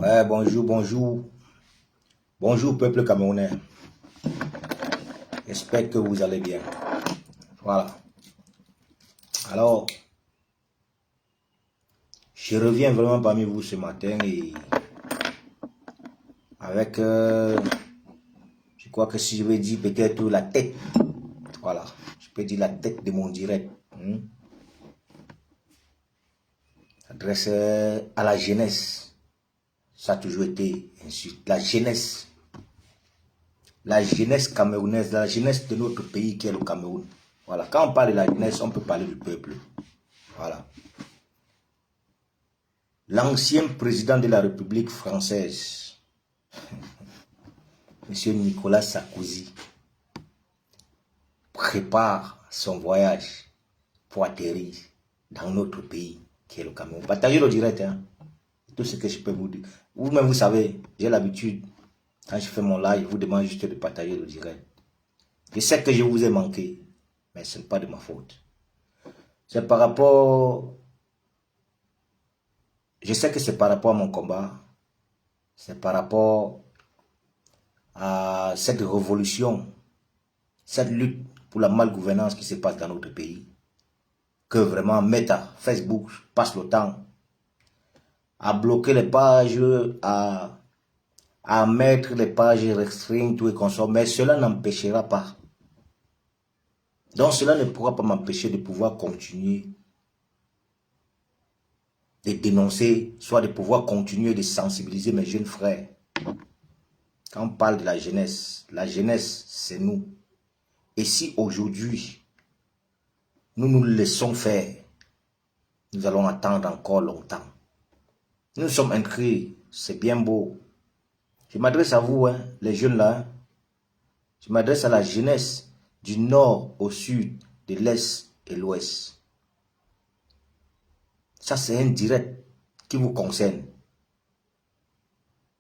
Ouais, bonjour, bonjour. Bonjour, peuple camerounais. J'espère que vous allez bien. Voilà. Alors, je reviens vraiment parmi vous ce matin et avec, je crois que si je veux dire peut-être la tête, voilà, je peux dire la tête de mon direct, adresse à la jeunesse. Ça a toujours été ainsi. La jeunesse camerounaise, la jeunesse de notre pays qui est le Cameroun. Voilà, quand on parle de la jeunesse, on peut parler du peuple. Voilà. L'ancien président de la République française, M. Nicolas Sarkozy, prépare son voyage pour atterrir dans notre pays, qui est le Cameroun. Partagez le direct, hein. Tout ce que je peux vous dire. Vous-même, vous savez, j'ai l'habitude, quand je fais mon live, je vous demande juste de partager le direct. Je sais que je vous ai manqué, mais ce n'est pas de ma faute. C'est par rapport... Je sais que c'est par rapport à mon combat, c'est par rapport à cette révolution, cette lutte pour la malgouvernance qui se passe dans notre pays, que vraiment Meta, Facebook passe le temps à bloquer les pages, à mettre les pages restreintes, tout et consort, mais cela n'empêchera pas. Donc cela ne pourra pas m'empêcher de pouvoir continuer de dénoncer, soit de pouvoir continuer de sensibiliser mes jeunes frères. Quand on parle de la jeunesse, c'est nous. Et si aujourd'hui, nous nous laissons faire, nous allons attendre encore longtemps. Nous sommes inscrits, c'est bien beau. Je m'adresse à vous, hein, les jeunes là. Hein. Je m'adresse à la jeunesse du nord au sud, de l'est et l'ouest. Ça, c'est un direct qui vous concerne.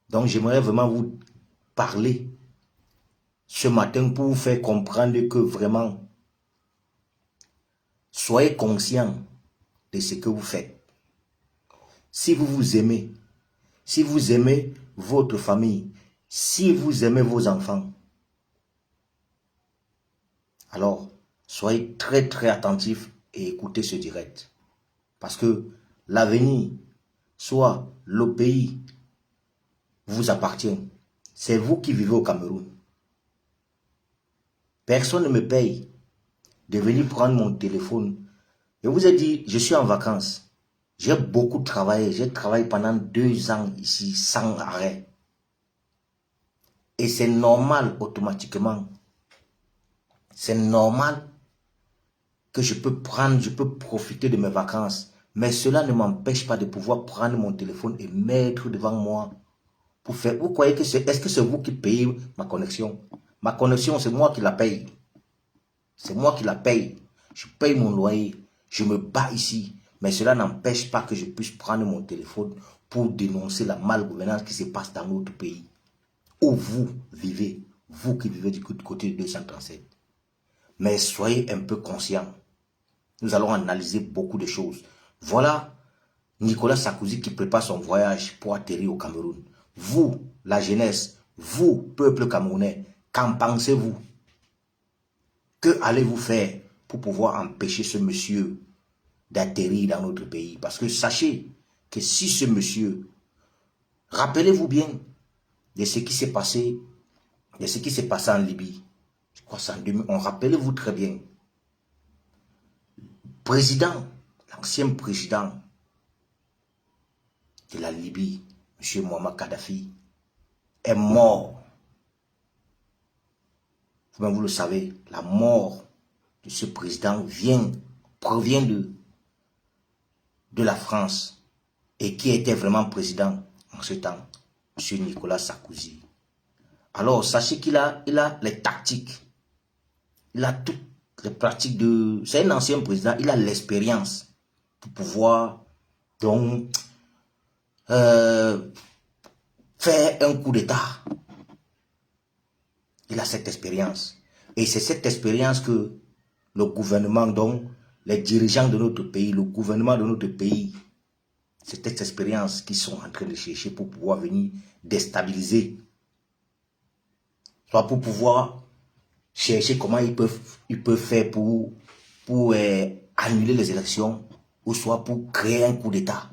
Donc, j'aimerais vraiment vous parler ce matin pour vous faire comprendre que vraiment, soyez conscient de ce que vous faites. Si vous vous aimez, si vous aimez votre famille, si vous aimez vos enfants, alors soyez très très attentifs et écoutez ce direct. Parce que l'avenir, soit le pays, vous appartient. C'est vous qui vivez au Cameroun. Personne ne me paye de venir prendre mon téléphone. Je vous ai dit, je suis en vacances. J'ai beaucoup travaillé. J'ai travaillé pendant 2 ans ici sans arrêt. Et c'est normal automatiquement. C'est normal que je peux profiter de mes vacances. Mais cela ne m'empêche pas de pouvoir prendre mon téléphone et mettre devant moi pour faire. Vous croyez que est-ce que c'est vous qui payez ma connexion? Ma connexion, c'est moi qui la paye. C'est moi qui la paye. Je paye mon loyer. Je me bats ici. Mais cela n'empêche pas que je puisse prendre mon téléphone pour dénoncer la malgouvernance qui se passe dans notre pays. Où vous vivez. Vous qui vivez du côté de 237. Mais soyez un peu conscients. Nous allons analyser beaucoup de choses. Voilà Nicolas Sarkozy qui prépare son voyage pour atterrir au Cameroun. Vous, la jeunesse, vous, peuple camerounais, qu'en pensez-vous? Que allez-vous faire pour pouvoir empêcher ce monsieur d'atterrir dans notre pays? Parce que sachez que si ce monsieur, rappelez-vous bien de ce qui s'est passé, en Libye. Je crois que c'est en 2011. Rappelez-vous très bien. Président, l'ancien président de la Libye, M. Muammar Kadhafi, est mort. Vous le savez, la mort de ce président provient de la France. Et qui était vraiment président en ce temps? M. Nicolas Sarkozy. Alors, sachez qu'il a les tactiques. Il a toutes les pratiques de... C'est un ancien président, il a l'expérience pour pouvoir donc faire un coup d'État. Il a cette expérience. Et c'est cette expérience que le gouvernement, donc les dirigeants de notre pays, le gouvernement de notre pays C'est cette expérience qu'ils sont en train de chercher pour pouvoir venir déstabiliser. Soit pour pouvoir chercher comment ils peuvent faire pour annuler les élections, ou soit pour créer un coup d'État.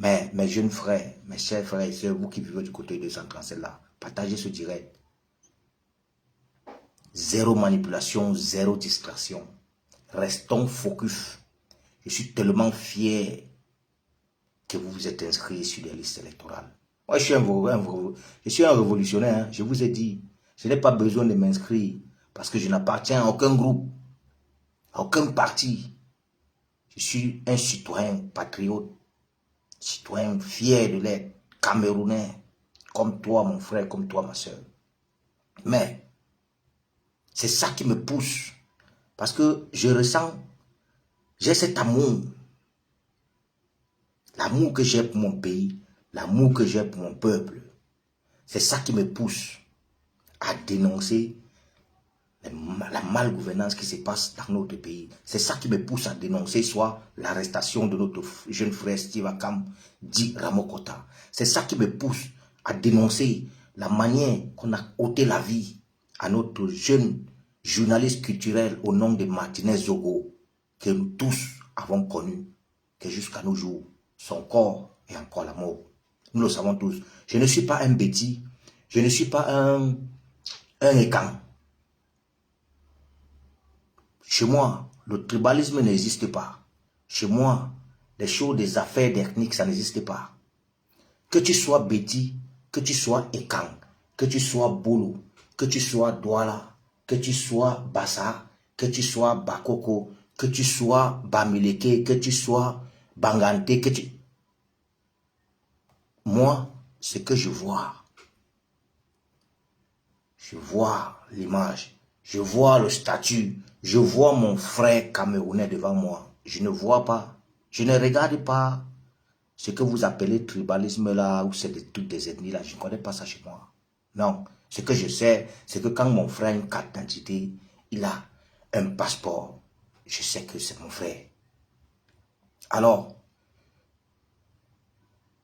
Mais mes jeunes frères, mes chers frères et sœurs, vous qui vivez du côté de Centre-Ancel là, partagez ce direct. Zéro manipulation, zéro distraction. Restons focus. Je suis tellement fier que vous vous êtes inscrits sur les listes électorales. Moi, je suis un révolutionnaire. Hein. Je vous ai dit, je n'ai pas besoin de m'inscrire parce que je n'appartiens à aucun groupe, à aucun parti. Je suis un citoyen patriote, citoyen fier de l'être, camerounais, comme toi, mon frère, comme toi, ma soeur. Mais c'est ça qui me pousse parce que je ressens, j'ai cet amour. L'amour que j'ai pour mon pays, l'amour que j'ai pour mon peuple. C'est ça qui me pousse à dénoncer la malgouvernance qui se passe dans notre pays. C'est ça qui me pousse à dénoncer soit l'arrestation de notre jeune frère Steve Akam, dit Ramokota. C'est ça qui me pousse à dénoncer la manière qu'on a ôté la vie à notre jeune journaliste culturel au nom de Martinez Zogo, que nous tous avons connu, que jusqu'à nos jours, son corps est encore la mort. Nous le savons tous. Je ne suis pas un bêtis, je ne suis pas un écan. Chez moi, le tribalisme n'existe pas. Chez moi, les choses, des affaires d'ethnique, ça n'existe pas. Que tu sois Béti, que tu sois Ekan, que tu sois Boulou, que tu sois Douala, que tu sois Bassa, que tu sois Bakoko, que tu sois Bamileke, que tu sois Bangante, que tu... Moi, ce que je vois l'image, je vois le statut, je vois mon frère camerounais devant moi. Je ne vois pas, je ne regarde pas ce que vous appelez tribalisme là, ou c'est des trucs des ethnies là, je ne connais pas ça chez moi. Non, ce que je sais, c'est que quand mon frère a une carte d'identité, il a un passeport, je sais que c'est mon frère. Alors,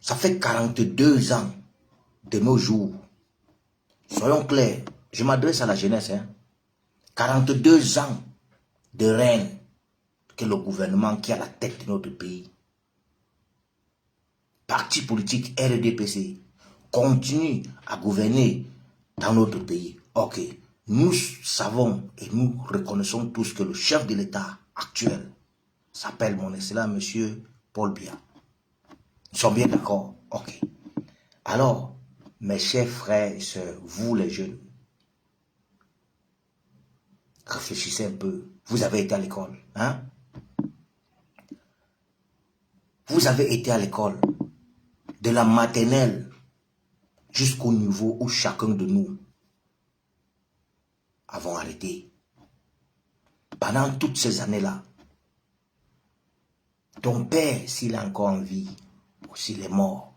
ça fait 42 ans de nos jours. Soyons clairs, je m'adresse à la jeunesse, hein. 42 ans de règne que le gouvernement qui est à la tête de notre pays, parti politique RDPC, continue à gouverner dans notre pays. Ok, nous savons et nous reconnaissons tous que le chef de l'État actuel s'appelle mon excellent monsieur Paul Biya. Nous sommes bien d'accord? Ok. Alors, mes chers frères et sœurs, vous les jeunes, réfléchissez un peu. Vous avez été à l'école, hein? Vous avez été à l'école, de la maternelle jusqu'au niveau où chacun de nous avons arrêté. Pendant toutes ces années-là, ton père, s'il est encore en vie, ou s'il est mort,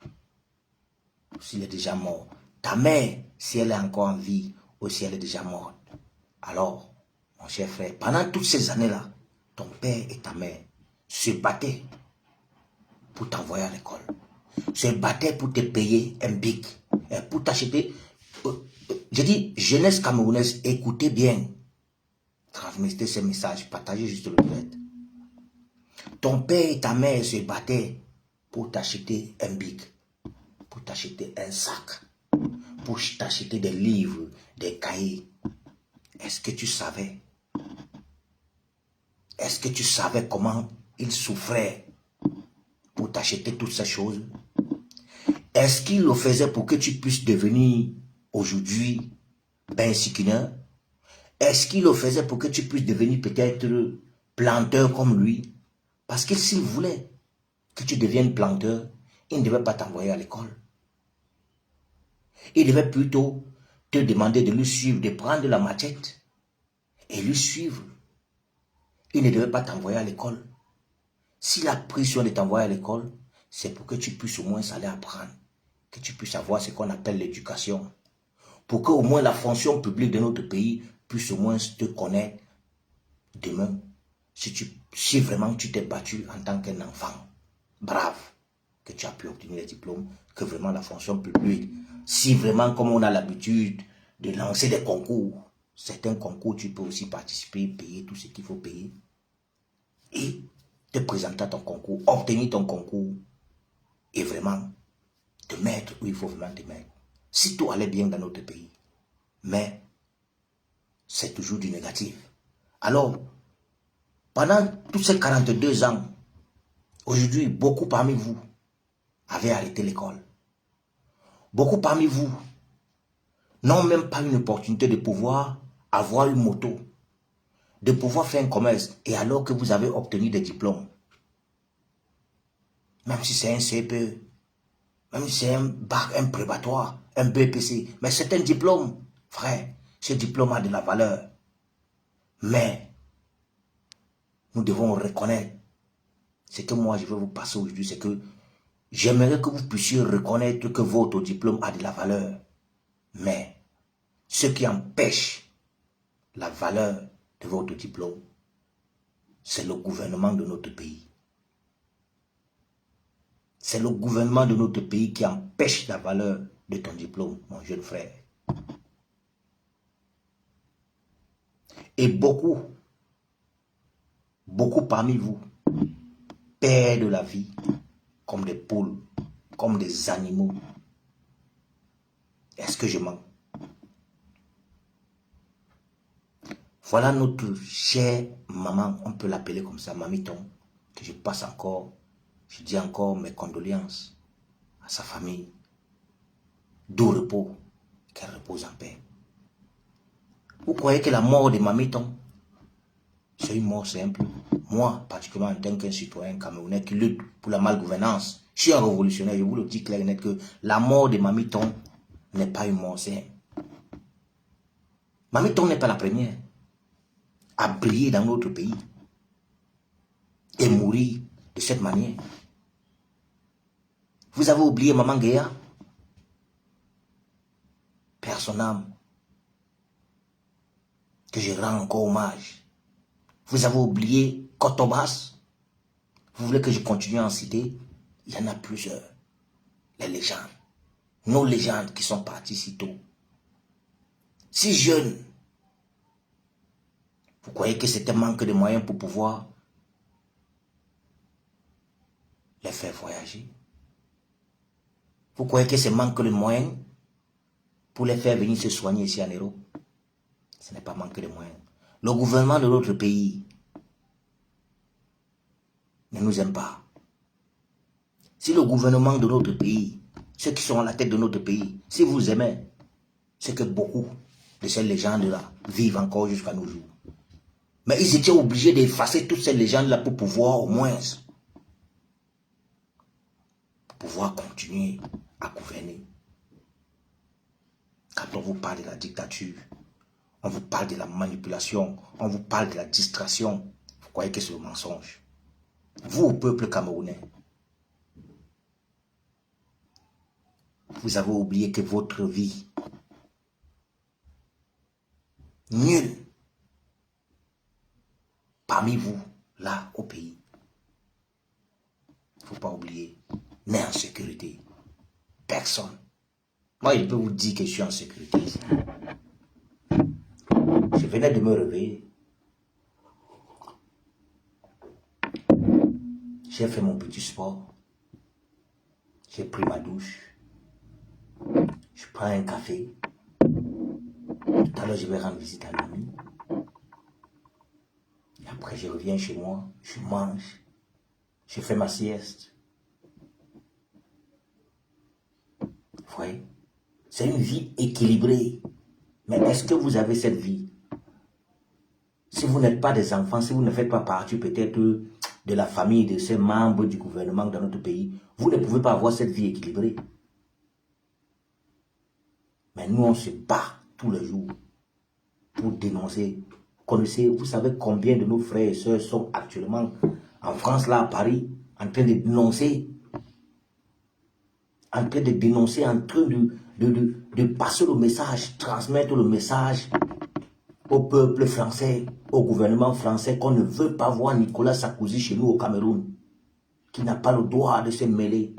ou s'il est déjà mort, ta mère, si elle est encore en vie, ou si elle est déjà morte, alors, mon cher frère, pendant toutes ces années-là, ton père et ta mère se battaient pour t'envoyer à l'école, se battaient pour te payer un bic, pour t'acheter. Je dis, jeunesse camerounaise, écoutez bien, transmettez ces messages, partagez juste le direct. Ton père et ta mère se battaient pour t'acheter un bic, pour t'acheter un sac, pour t'acheter des livres, des cahiers. Est-ce que tu savais? Est-ce que tu savais comment ils souffraient pour t'acheter toutes ces choses? Est-ce qu'ils le faisaient pour que tu puisses devenir aujourd'hui Ben Sikina? Est-ce qu'il le faisait pour que tu puisses devenir peut-être planteur comme lui? Parce que s'il voulait que tu deviennes planteur, il ne devait pas t'envoyer à l'école. Il devait plutôt te demander de lui suivre, de prendre la machette et lui suivre. Il ne devait pas t'envoyer à l'école. S'il a pris soin de t'envoyer à l'école, c'est pour que tu puisses au moins aller apprendre, que tu puisses avoir ce qu'on appelle l'éducation. Pour que au moins la fonction publique de notre pays puisse au moins te connaître demain, si vraiment tu t'es battu en tant qu'un enfant brave. que tu as pu obtenir les diplômes, que vraiment la fonction publique, si vraiment comme on a l'habitude de lancer des concours, certains concours tu peux aussi participer, payer tout ce qu'il faut payer et te présenter à ton concours, obtenir ton concours et vraiment te mettre où il faut vraiment te mettre. Si tout allait bien dans notre pays, mais c'est toujours du négatif. Alors, pendant tous ces 42 ans, aujourd'hui, beaucoup parmi vous avaient arrêté l'école. Beaucoup parmi vous n'ont même pas une opportunité de pouvoir avoir une moto, de pouvoir faire un commerce, et alors que vous avez obtenu des diplômes. Même si c'est un CPE, même si c'est un bac, un préparatoire, un BPC, mais c'est un diplôme, frère. Ce diplôme a de la valeur. Mais nous devons reconnaître, ce que moi je veux vous passer aujourd'hui, c'est que j'aimerais que vous puissiez reconnaître que votre diplôme a de la valeur. Mais ce qui empêche la valeur de votre diplôme, c'est le gouvernement de notre pays. C'est le gouvernement de notre pays qui empêche la valeur de ton diplôme, mon jeune frère. Et beaucoup parmi vous perdent la vie comme des poules, comme des animaux. Est-ce que je mens? Voilà notre chère maman, on peut l'appeler comme ça, Mamiton, que je passe encore, je dis encore mes condoléances à sa famille. Doux repos, qu'elle repose en paix. Vous croyez que la mort de Mamiton, c'est une mort simple? Moi, particulièrement en tant qu'un citoyen camerounais qui lutte pour la malgouvernance, je suis un révolutionnaire, je vous le dis clair et net que la mort de Mamiton n'est pas une mort simple. Mamiton n'est pas la première à briller dans notre pays et mourir de cette manière. Vous avez oublié Maman Guéa? Père son âme, que je rends encore hommage. Vous avez oublié Kotobas? Vous voulez que je continue à en citer? Il y en a plusieurs. Les légendes. Nos légendes qui sont parties si tôt. Si jeunes. Vous croyez que c'était manque de moyens pour pouvoir les faire voyager? Vous croyez que c'est manque de moyens pour les faire venir se soigner ici en Europe? Ce n'est pas manque de moyens. Le gouvernement de notre pays ne nous aime pas. Si le gouvernement de notre pays, ceux qui sont à la tête de notre pays, si vous aimez, c'est que beaucoup de ces légendes-là vivent encore jusqu'à nos jours. Mais ils étaient obligés d'effacer toutes ces légendes-là pour pouvoir au moins pouvoir continuer à gouverner. Quand on vous parle de la dictature, on vous parle de la manipulation, on vous parle de la distraction, vous croyez que c'est le mensonge. Vous, au peuple camerounais, vous avez oublié que votre vie, nul parmi vous, là, au pays, il ne faut pas oublier, n'est en sécurité. Personne. Moi, je peux vous dire que je suis en sécurité ici. Je venais de me réveiller. J'ai fait mon petit sport. J'ai pris ma douche. Je prends un café. Tout à l'heure, je vais rendre visite à l'ami. Et après, je reviens chez moi. Je mange. Je fais ma sieste. Vous voyez? C'est une vie équilibrée. Mais est-ce que vous avez cette vie? Si vous n'êtes pas des enfants, si vous ne faites pas partie peut-être de la famille de ces membres du gouvernement dans notre pays, vous ne pouvez pas avoir cette vie équilibrée. Mais nous, on se bat tous les jours pour dénoncer. Connaissez, vous savez combien de nos frères et sœurs sont actuellement en France, là, à Paris, en train de dénoncer, en train de passer le message, transmettre le message au peuple français, au gouvernement français, qu'on ne veut pas voir Nicolas Sarkozy chez nous au Cameroun, qui n'a pas le droit de se mêler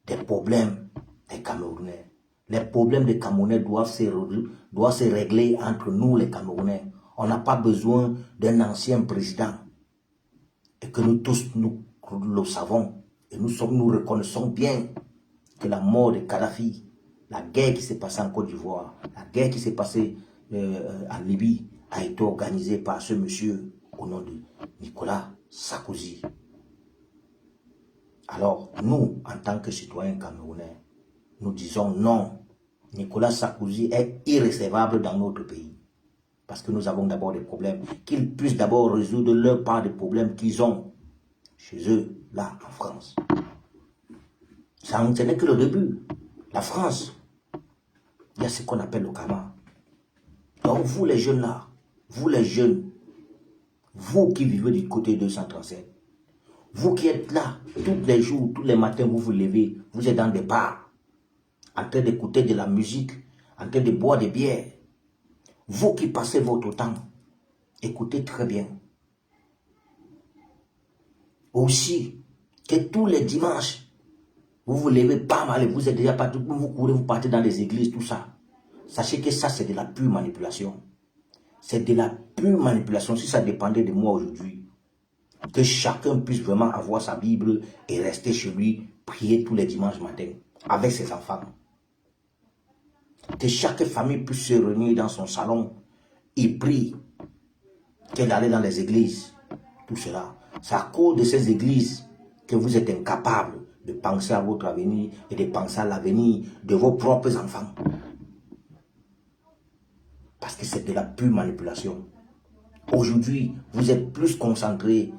des problèmes des Camerounais. Les problèmes des Camerounais doivent se régler entre nous les Camerounais. On n'a pas besoin d'un ancien président. Et que nous tous, nous le savons. Et nous reconnaissons bien que la mort de Kadhafi, la guerre qui s'est passée en Côte d'Ivoire, la guerre qui s'est passée en Libye, a été organisée par ce monsieur au nom de Nicolas Sarkozy. Alors, nous, en tant que citoyens camerounais, nous disons non. Nicolas Sarkozy est irrécevable dans notre pays. Parce que nous avons d'abord des problèmes. Qu'ils puissent d'abord résoudre leur part des problèmes qu'ils ont chez eux, là, en France. Ça, ce n'est que le début. La France, il y a ce qu'on appelle le karma. Donc, vous les jeunes là, vous les jeunes, vous qui vivez du côté 237, vous qui êtes là, tous les jours, tous les matins, vous vous levez, vous êtes dans des bars, en train d'écouter de la musique, en train de boire des bières. Vous qui passez votre temps, écoutez très bien. Aussi, que tous les dimanches, vous vous levez pas mal, vous êtes déjà parti, vous courez, vous partez dans les églises, tout ça. Sachez que ça, c'est de la pure manipulation. C'est de la pure manipulation. Si ça dépendait de moi aujourd'hui, que chacun puisse vraiment avoir sa Bible et rester chez lui, prier tous les dimanches matins avec ses enfants. Que chaque famille puisse se réunir dans son salon et prier, que d'aller dans les églises. Tout cela, c'est à cause de ces églises que vous êtes incapables de penser à votre avenir et de penser à l'avenir de vos propres enfants. Parce que c'est de la pure manipulation. Aujourd'hui, vous êtes plus concentrés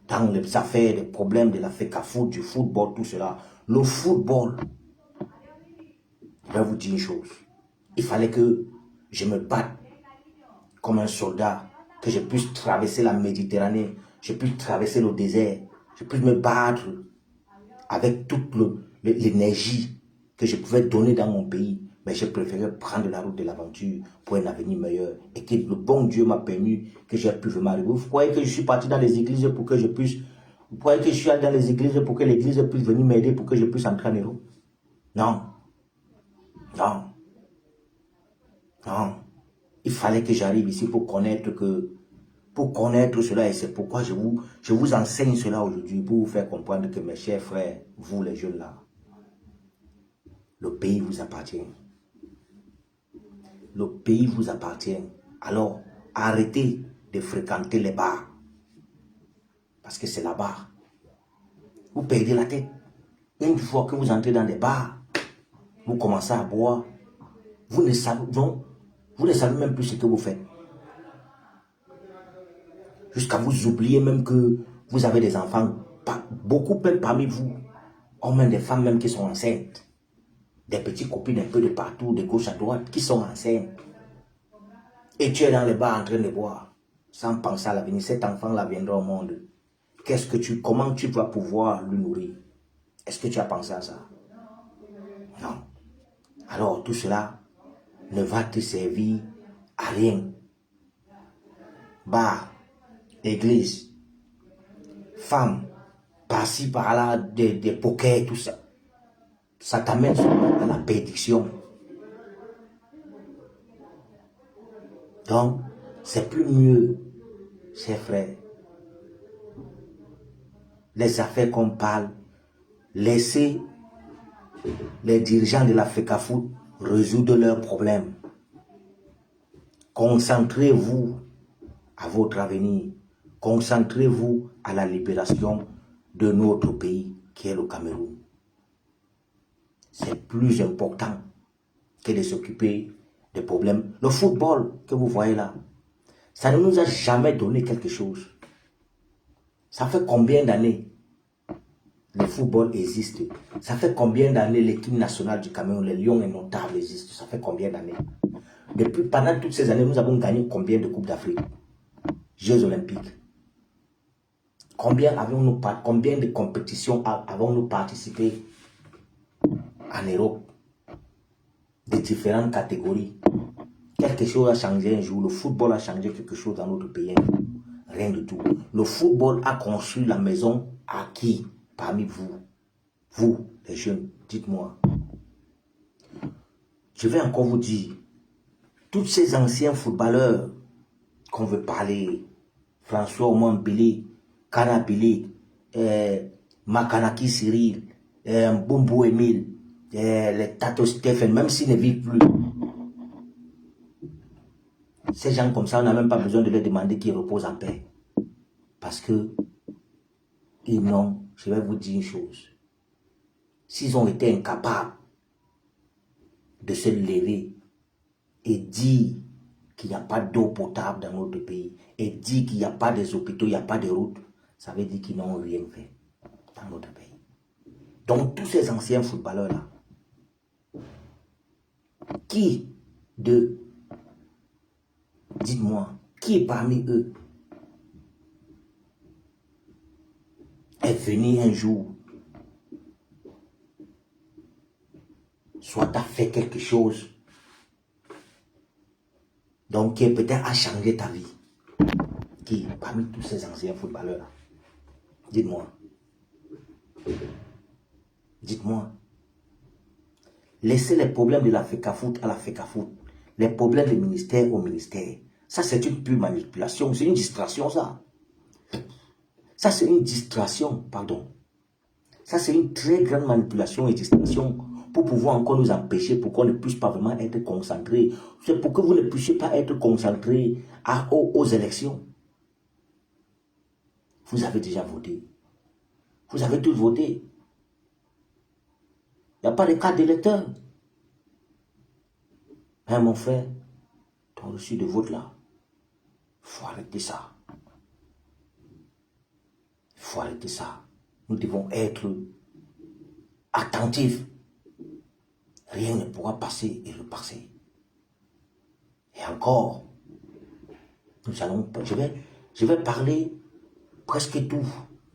dans les affaires, les problèmes de la FECAFOOT, du football, tout cela. Le football, je vais vous dire une chose. Il fallait que je me batte comme un soldat, que je puisse traverser la Méditerranée, je puisse traverser le désert, je puisse me battre avec toute l'énergie que je pouvais donner dans mon pays. Mais j'ai préféré prendre la route de l'aventure pour un avenir meilleur. Et que le bon Dieu m'a permis que j'ai pu vraiment arriver. Vous croyez que je suis parti dans les églises pour que je puisse... Vous croyez que je suis allé dans les églises pour que l'église puisse venir m'aider pour que je puisse entrer en Europe? Non. Non. Non. Il fallait que j'arrive ici pour connaître cela. Et c'est pourquoi je vous enseigne cela aujourd'hui pour vous faire comprendre que mes chers frères, vous les jeunes là, le pays vous appartient. Le pays vous appartient. Alors, arrêtez de fréquenter les bars. Parce que c'est là-bas. Vous perdez la tête. Une fois que vous entrez dans des bars, vous commencez à boire. Vous ne savez même plus ce que vous faites. Jusqu'à vous oublier même que vous avez des enfants. Beaucoup même parmi vous ont même des femmes même qui sont enceintes. Des petites copines un peu de partout, de gauche à droite, qui sont enceintes. Et tu es dans les bars en train de boire, sans penser à l'avenir. Cet enfant-là viendra au monde. Comment tu vas pouvoir le nourrir? Est-ce que tu as pensé à ça? Non. Alors tout cela ne va te servir à rien. Bar, église, femmes, par-ci, par-là, des pokers, tout ça. Ça t'amène à la perdition. Donc, c'est plus mieux, chers frères, les affaires qu'on parle, laissez les dirigeants de la FECAFOOT résoudre leurs problèmes. Concentrez-vous à votre avenir. Concentrez-vous à la libération de notre pays, qui est le Cameroun. C'est plus important que de s'occuper des problèmes. Le football que vous voyez là, ça ne nous a jamais donné quelque chose. Ça fait combien d'années le football existe? Ça fait combien d'années l'équipe nationale du Cameroun, les Lions indomptables existent? Ça fait combien d'années? Pendant toutes ces années, nous avons gagné combien de Coupes d'Afrique? Jeux Olympiques. Combien de compétitions avons-nous participé en Europe? De différentes catégories. Quelque chose a changé un jour. Le football a changé quelque chose dans notre pays. Rien du tout. Le football a construit la maison à qui? Parmi vous. Vous, les jeunes. Dites-moi. Je vais encore vous dire, tous ces anciens footballeurs qu'on veut parler, François Oman Bélé, Kana Bélé, Makanaki Cyril, Mbumbu Emile, les Tato Stephen, même s'ils ne vivent plus, ces gens comme ça, on n'a même pas besoin de leur demander qu'ils reposent en paix. Parce que, ils n'ont, je vais vous dire une chose, s'ils ont été incapables de se lever et dire qu'il n'y a pas d'eau potable dans notre pays, et dire qu'il n'y a pas des hôpitaux, il n'y a pas de routes, ça veut dire qu'ils n'ont rien fait dans notre pays. Donc, tous ces anciens footballeurs-là, dites-moi, qui parmi eux est venu un jour, soit a fait quelque chose, donc qui peut-être a changé ta vie? Qui, parmi tous ces anciens footballeurs-là? Dites-moi. Dites-moi. Laissez les problèmes de la FECAFOOT à la FECAFOOT. Les problèmes du ministère au ministère. Ça, c'est une pure manipulation. C'est une distraction, ça. Ça, c'est une distraction, pardon. Ça, c'est une très grande manipulation et distraction pour pouvoir encore nous empêcher, pour qu'on ne puisse pas vraiment être concentré. C'est pour que vous ne puissiez pas être concentré aux élections. Vous avez déjà voté. Vous avez tous voté. Il n'y a pas de carte d'électeur. Hein, mon frère, ton reçu de vote là, il faut arrêter ça. Il faut arrêter ça. Nous devons être attentifs. Rien ne pourra passer et repasser. Et encore, je vais parler presque tout.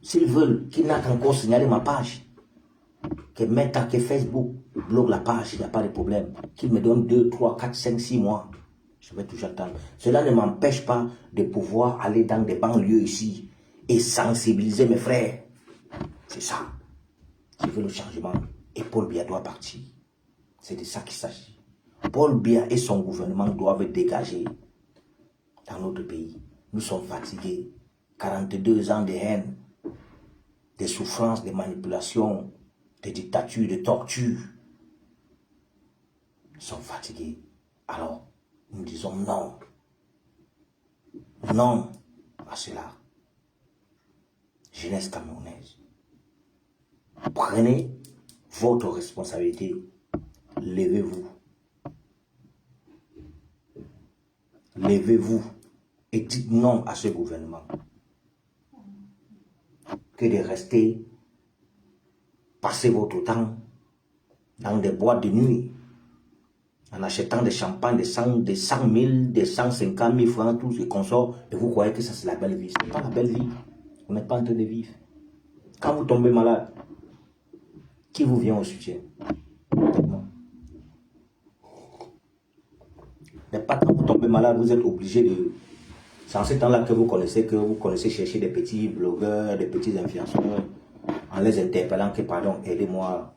S'ils veulent qu'ils n'aient qu'encore signalé ma page, que Meta, que Facebook bloque la page, il n'y a pas de problème. Qu'ils me donnent 2, 3, 4, 5, 6 mois. Je vais toujours attendre. Cela ne m'empêche pas de pouvoir aller dans des banlieues ici et sensibiliser mes frères. C'est ça. Je veux le changement. Et Paul Biya doit partir. C'est de ça qu'il s'agit. Paul Biya et son gouvernement doivent dégager dans notre pays. Nous sommes fatigués. 42 ans de haine, de souffrance, de manipulation, de dictature, de torture. Nous sommes fatigués. Alors, nous disons non. Non à cela. Jeunesse camerounaise. Prenez votre responsabilité. Levez-vous. Levez-vous et dites non à ce gouvernement. Que de rester, passer votre temps dans des boîtes de nuit, en achetant des champagnes de 100 000, de 150 000 francs, tout ce qu'on sort, et vous croyez que ça c'est la belle vie. Ce n'est pas la belle vie. Vous n'êtes pas en train de vivre. Quand vous tombez malade, qui vous vient au soutien? Mais pas quand vous tombez malade, vous êtes obligé de... C'est en ce temps-là que vous connaissez chercher des petits blogueurs, des petits influenceurs, en les interpellant que, pardon, aidez-moi,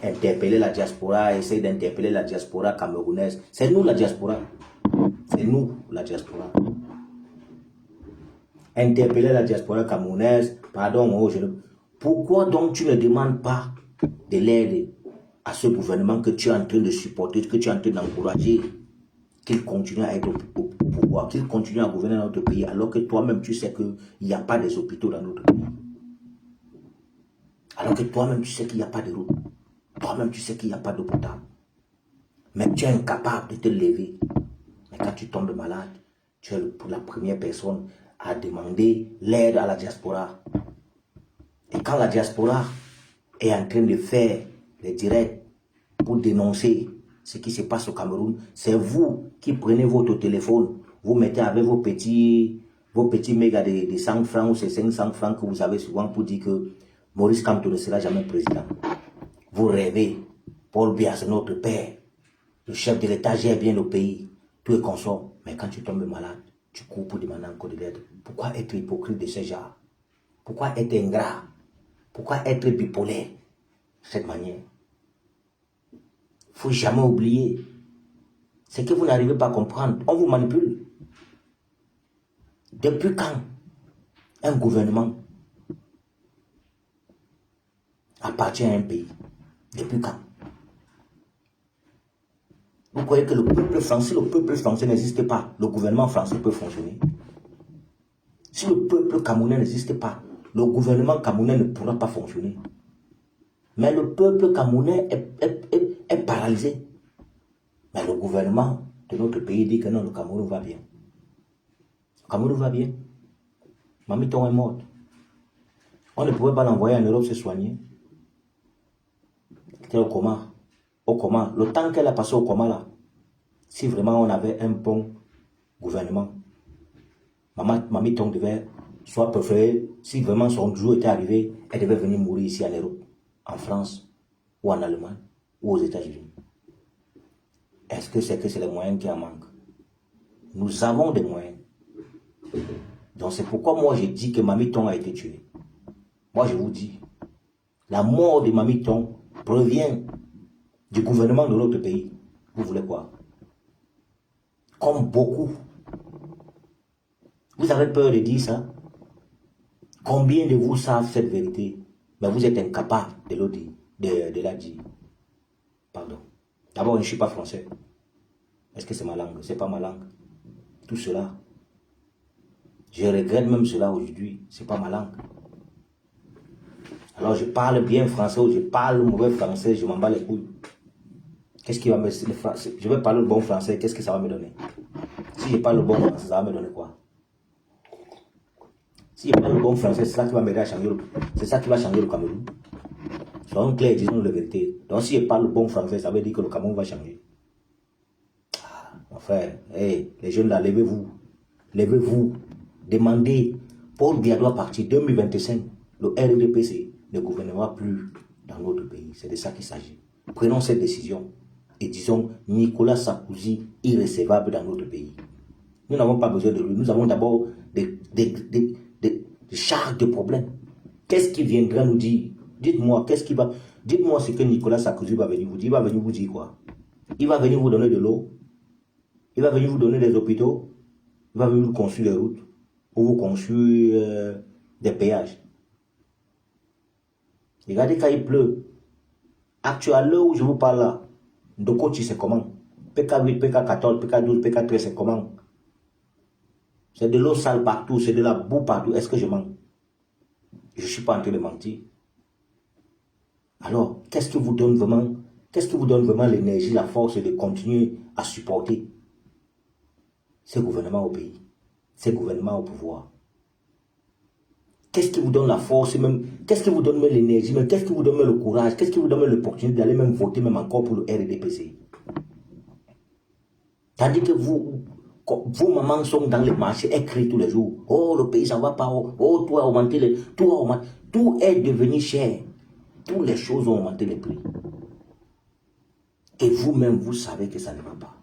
interpeller la diaspora, essayer d'interpeller la diaspora camerounaise. C'est nous la diaspora. C'est nous la diaspora. Interpeller la diaspora camerounaise, pardon, oh, pourquoi donc tu ne demandes pas de l'aide à ce gouvernement que tu es en train de supporter, que tu es en train d'encourager, qu'il continue à être au pouvoir, qu'il continue à gouverner notre pays, alors que toi-même tu sais qu'il n'y a pas des hôpitaux dans notre pays. Alors que toi-même tu sais qu'il n'y a pas de route. Toi-même tu sais qu'il n'y a pas d'eau potable. Mais tu es incapable de te lever. Mais quand tu tombes malade, tu es pour la première personne à demander l'aide à la diaspora. Et quand la diaspora est en train de faire les directs pour dénoncer ce qui se passe au Cameroun, c'est vous qui prenez votre téléphone, vous mettez avec vos petits mégas de 100 francs ou ces 500 francs que vous avez souvent pour dire que Maurice Kamto ne sera jamais président. Vous rêvez, Paul Biya c'est notre père, le chef de l'État gère bien le pays, tout est consort. Mais quand tu tombes malade, tu cours pour demander encore de l'aide. Pourquoi être hypocrite de ce genre? Pourquoi être ingrat? Pourquoi être bipolaire de cette manière? Il ne faut jamais oublier. C'est que vous n'arrivez pas à comprendre. On vous manipule. Depuis quand un gouvernement appartient à un pays? Depuis quand? Vous croyez que le peuple français n'existe pas, le gouvernement français peut fonctionner? Si le peuple camerounais n'existe pas, le gouvernement camerounais ne pourra pas fonctionner. Mais le peuple camerounais est paralysé. Mais le gouvernement de notre pays dit que non, le Cameroun va bien. Le Cameroun va bien. Mamiton est morte. On ne pouvait pas l'envoyer en Europe se soigner. C'était au coma. Au coma. Le temps qu'elle a passé au coma là, si vraiment on avait un bon gouvernement, Mamiton devait soit préférée, si vraiment son jour était arrivé, elle devait venir mourir ici en Europe, en France, ou en Allemagne, ou aux États-Unis. Est-ce que c'est les moyens qui en manquent? Nous avons des moyens. Donc c'est pourquoi moi je dis que Mamiton a été tué. Moi je vous dis, la mort de Mamiton provient du gouvernement de notre pays. Vous voulez quoi? Comme beaucoup. Vous avez peur de dire ça? Combien de vous savent cette vérité? Mais vous êtes incapable de le dire, de la dire. Pardon. D'abord, je ne suis pas français. Est-ce que c'est ma langue? Ce n'est pas ma langue. Tout cela, je regrette même cela aujourd'hui. Ce n'est pas ma langue. Alors je parle bien français ou je parle mauvais français, je m'en bats les couilles. Qu'est-ce qui va me... Je vais parler le bon français, qu'est-ce que ça va me donner? Si je parle le bon français, ça va me donner quoi? Si je parle le bon français, c'est ça qui va m'aider à changer. C'est ça qui va changer le Cameroun. Soyons clairs, disons la vérité. Donc si je parle le bon français, ça veut dire que le Cameroun va changer. Ah, mon frère, hey, les jeunes là, levez-vous. Levez-vous. Demandez. Paul Biya doit partir 2025. Le RDPC ne gouvernera plus dans notre pays. C'est de ça qu'il s'agit. Prenons cette décision et disons Nicolas Sarkozy irrécevable dans notre pays. Nous n'avons pas besoin de lui. Nous avons d'abord des charges de problèmes. Qu'est-ce qui viendra nous dire? Dites-moi, qu'est-ce qui va... Dites-moi ce que Nicolas Sarkozy va venir vous dire. Il va venir vous dire quoi? Il va venir vous donner de l'eau. Il va venir vous donner des hôpitaux. Il va venir vous construire des routes. Pour vous construire des péages. Regardez quand il pleut. Actuellement, à l'heure où je vous parle là, Ndoko, tu sais comment? PK8, PK14, PK12, PK13, c'est comment? C'est de l'eau sale partout, c'est de la boue partout. Est-ce que je mens? Je ne suis pas en train de mentir. Alors, qu'est-ce qui vous donne vraiment l'énergie, la force de continuer à supporter ces gouvernements au pays, ces gouvernements au pouvoir? Qu'est-ce qui vous donne la force même? Qu'est-ce qui vous donne même l'énergie même? Qu'est-ce qui vous donne même le courage? Qu'est-ce qui vous donne même l'opportunité d'aller même voter même encore pour le RDPC? Tandis que vos mamans sont dans les marchés, elles crient tous les jours. Oh, le pays, ça ne va pas. Oh, tout a augmenté. Tout est devenu cher. Toutes les choses ont augmenté les prix. Et vous-même, vous savez que ça ne va pas.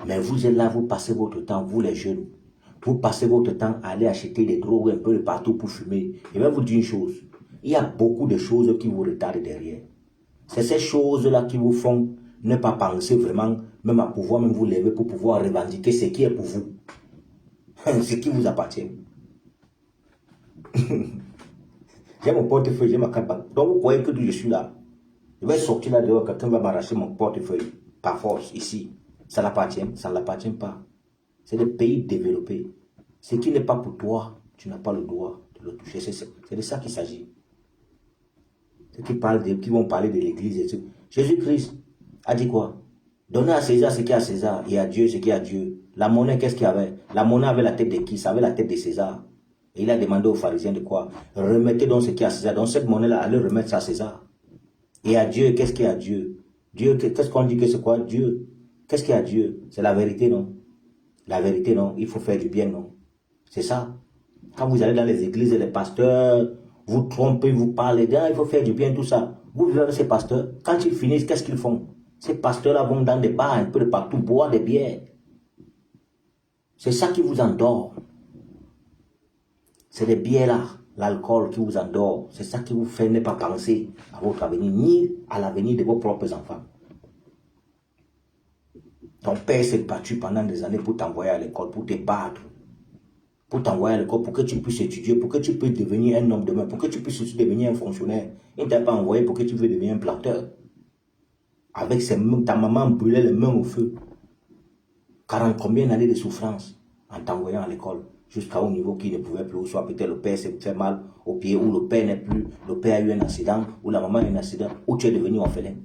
Mais vous êtes là, vous passez votre temps, vous les jeunes, vous passez votre temps à aller acheter des drogues un peu de partout pour fumer. Je vais vous dire une chose. Il y a beaucoup de choses qui vous retardent derrière. C'est ces choses-là qui vous font ne pas penser vraiment, même à pouvoir même vous lever pour pouvoir revendiquer ce qui est pour vous. Ce qui vous appartient. J'ai mon portefeuille, j'ai ma carte banque. Donc vous croyez que je suis là. Je vais sortir là dehors, quelqu'un va m'arracher mon portefeuille. Par force, ici. Ça l'appartient, ça ne l'appartient pas. C'est des pays développés. Ce qui n'est pas pour toi, tu n'as pas le droit de le toucher. C'est de ça qu'il s'agit. Ceux qui vont parler de l'église et tout. Jésus-Christ a dit quoi? Donnez à César ce qui est à César et à Dieu ce qui est à Dieu. La monnaie, qu'est-ce qu'il y avait? La monnaie avait la tête de qui? Ça avait la tête de César. Et il a demandé aux pharisiens de quoi? Remettez donc ce qui est à César. Donc cette monnaie-là, allez remettre ça à César. Et à Dieu, qu'est-ce qu'il y a à Dieu? Dieu, qu'est-ce qu'on dit que c'est quoi? Dieu. Qu'est-ce qu'il y a à Dieu? C'est la vérité, non? La vérité, non? Il faut faire du bien, non? C'est ça. Quand vous allez dans les églises et les pasteurs, vous trompez, vous parlez, il faut faire du bien, tout ça. Vous vivez avec ces pasteurs. Quand ils finissent, qu'est-ce qu'ils font? Ces pasteurs-là vont dans des bars un peu de partout, boire des bières. C'est ça qui vous endort. C'est des bières-là. l'alcool qui vous endort, c'est ça qui vous fait ne pas penser à votre avenir, ni à l'avenir de vos propres enfants. Ton père s'est battu pendant des années pour t'envoyer à l'école, pour te battre, pour t'envoyer à l'école, pour que tu puisses étudier, pour que tu puisses devenir un homme demain, pour que tu puisses aussi devenir un fonctionnaire. Il ne t'a pas envoyé pour que tu veux devenir un planteur. Avec ses mains, ta maman brûlait les mains au feu. 40 combien d'années de souffrance en t'envoyant à l'école, jusqu'à un niveau qui ne pouvait plus, ou soit peut-être le père s'est fait mal au pied, ou le père n'est plus, le père a eu un accident, ou la maman a eu un accident, ou tu es devenu orphelin.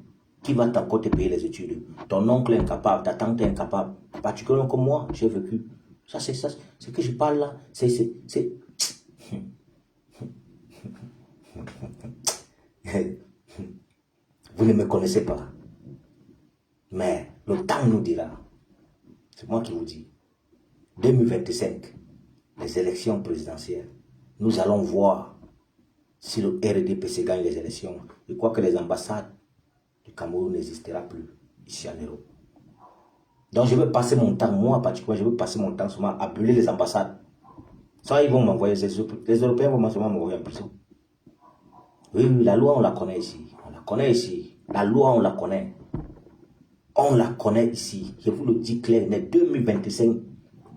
Qui va encore te payer les études? Ton oncle est incapable, ta tante est incapable. Particulièrement comme moi, j'ai vécu. Ça, c'est ça. Ce que je parle là, c'est... Vous ne me connaissez pas. Mais le temps nous dira. C'est moi qui vous dis. 2025, les élections présidentielles. Nous allons voir si le RDPC gagne les élections. Je crois que les ambassades du Cameroun n'existera plus ici en Europe. Donc je vais passer mon temps, moi particulièrement, je vais passer mon temps seulement à brûler les ambassades. Ça, ils vont m'envoyer, les Européens vont seulement m'envoyer en prison. Oui, oui, la loi, on la connaît ici. On la connaît ici. La loi, on la connaît. On la connaît ici. Je vous le dis clair, net 2025.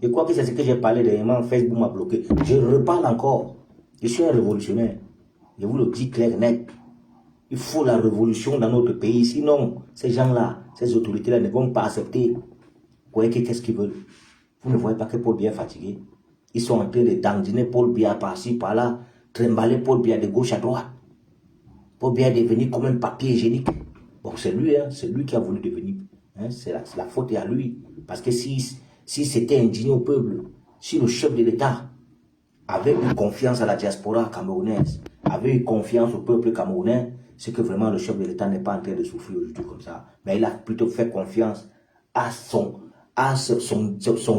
Je crois que c'est ce que j'ai parlé dernièrement. Facebook m'a bloqué. Je reparle encore. Je suis un révolutionnaire. Je vous le dis clair, net. Il faut la révolution dans notre pays. Sinon, ces gens-là, ces autorités-là ne vont pas accepter. Vous voyez qu'est-ce qu'ils veulent? Vous ne voyez pas que Paul Biya est fatigué? Ils sont en train de dandiner Paul Biya par-ci, par-là, trimballer Paul Biya de gauche à droite. Paul Biya est devenu comme un papier hygiénique. Bon, c'est lui, hein, c'est lui qui a voulu devenir. Hein, c'est la faute est à lui. Parce que si c'était indigné au peuple, si le chef de l'État avait eu confiance à la diaspora camerounaise, avait eu confiance au peuple camerounais, c'est que vraiment le chef de l'État n'est pas en train de souffrir aujourd'hui comme ça. Mais il a plutôt fait confiance à son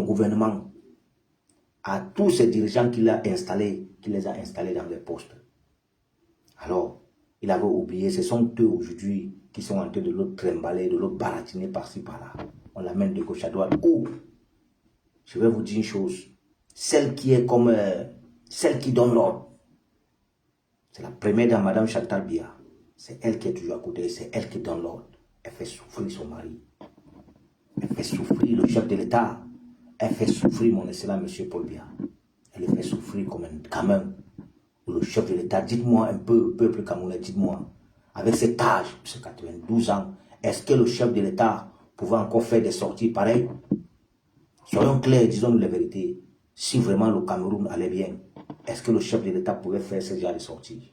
gouvernement, à tous ces dirigeants qu'il a installés, qu'il les a installés dans les postes. Alors, il avait oublié, ce sont eux aujourd'hui qui sont en train de l'autre trimballer, de l'autre baratiner par-ci, par-là. On l'amène de gauche à droite. Ou, je vais vous dire une chose, celle qui est comme, celle qui donne l'ordre, c'est la première dame, Madame Chantal Biya. C'est elle qui est toujours à côté, c'est elle qui donne l'ordre. Elle fait souffrir son mari. Elle fait souffrir le chef de l'État. Elle fait souffrir mon excellent monsieur Paul Biya. Elle le fait souffrir quand même. Le chef de l'État, dites-moi un peu, peuple camerounais, dites-moi, avec cet âge, ce 92 ans, est-ce que le chef de l'État pouvait encore faire des sorties pareilles? Soyons clairs, disons-nous la vérité. Si vraiment le Cameroun allait bien, est-ce que le chef de l'État pouvait faire ce genre de sorties?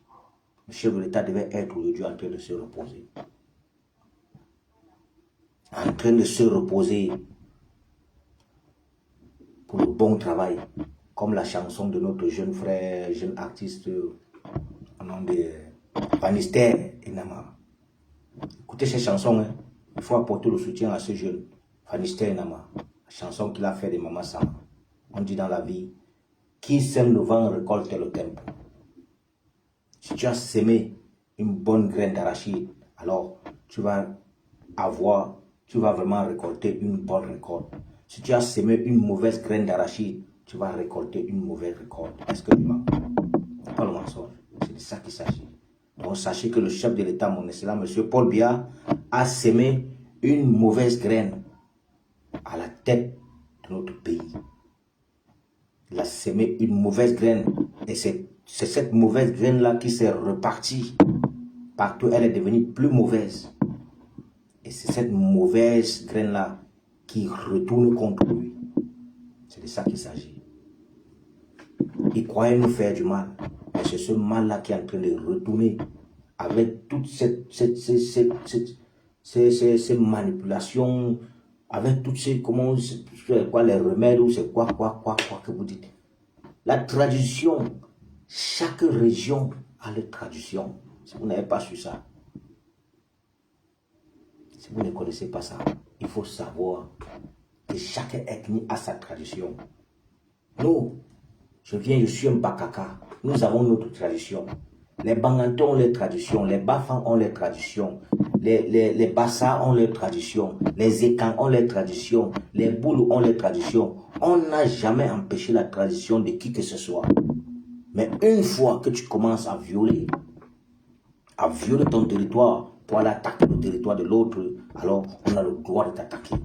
Le chef de l'État devait être aujourd'hui en train de se reposer. En train de se reposer pour le bon travail. Comme la chanson de notre jeune frère, jeune artiste, au nom de Vanister Enama. Écoutez cette chanson, hein. Il faut apporter le soutien à ce jeune, Vanister Enama. La chanson qu'il a fait de Maman Sama. On dit dans la vie, qui sème le vent récolte le tempo. Si tu as sémé une bonne graine d'arachide, alors tu vas vraiment récolter une bonne récolte. Si tu as sémé une mauvaise graine d'arachide, tu vas récolter une mauvaise récolte. Est-ce que tu mens? Ce n'est pas le mensonge. C'est de ça qu'il s'agit. Donc sachez que le chef de l'État, mon excellent monsieur Paul Biya, a sémé une mauvaise graine à la tête de notre pays. Il a sémé une mauvaise graine. Et c'est cette mauvaise graine-là qui s'est repartie. Partout, elle est devenue plus mauvaise. Et c'est cette mauvaise graine-là qui retourne contre lui. C'est de ça qu'il s'agit. Il croyait nous faire du mal. Mais c'est ce mal-là qui est en train de retourner avec toutes ces manipulations, avec toutes ces, les remèdes, ou c'est quoi que vous dites. La tradition, chaque région a leur tradition. Si vous n'avez pas su ça, si vous ne connaissez pas ça, il faut savoir que chaque ethnie a sa tradition. Nous, je suis un Bakaka. Nous avons notre tradition. Les Bangantons ont leurs traditions. Les Bafans ont leurs traditions. Les Bassa ont leurs traditions. Les Ekans ont leurs traditions. Les Boulous ont leurs traditions. On n'a jamais empêché la tradition de qui que ce soit. Mais une fois que tu commences à violer ton territoire pour aller attaquer le territoire de l'autre, alors on a le droit de t'attaquer.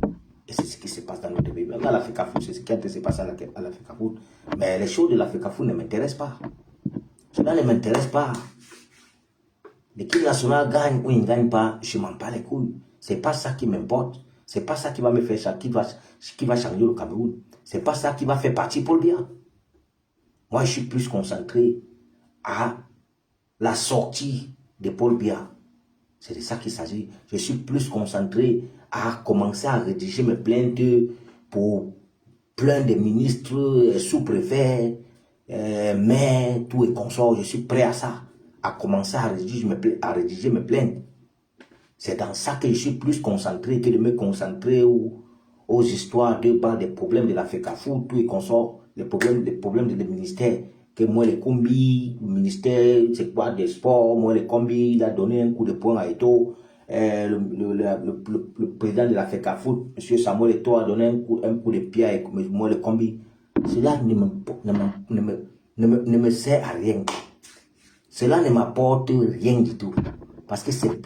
Et c'est ce qui se passe dans notre pays. Même dans la FECAFOOT, c'est ce qui se passe à la FECAFOOT. Mais les choses de la FECAFOOT ne m'intéressent pas. Cela ne m'intéresse pas. L'équipe nationale gagne ou il ne gagne pas, je m'en bats les couilles. C'est pas ça qui m'importe. C'est pas ça qui va me faire qui va changer le Cameroun. C'est pas ça qui va faire partir Paul Biya. Moi, je suis plus concentré à la sortie de Paul Biya. C'est de ça qu'il s'agit. Je suis plus concentré à commencer à rédiger mes plaintes pour plein de ministres, sous-préfets, maires, tout et consorts. Je suis prêt à ça, à commencer à rédiger mes plaintes. C'est dans ça que je suis plus concentré que de me concentrer aux histoires des problèmes de la FECAFOOT, tout et consorts, les problèmes des ministères. Que moi, les combis, le ministère, c'est quoi, des sports, moi, les combis, il a donné un coup de poing à Eto'o. Le président de la FECAFOOT, M. Samuel Eto'o, a donné un coup de pied à moi, les combis. Cela ne me sert à rien. Cela ne m'apporte rien du tout. Parce que c'est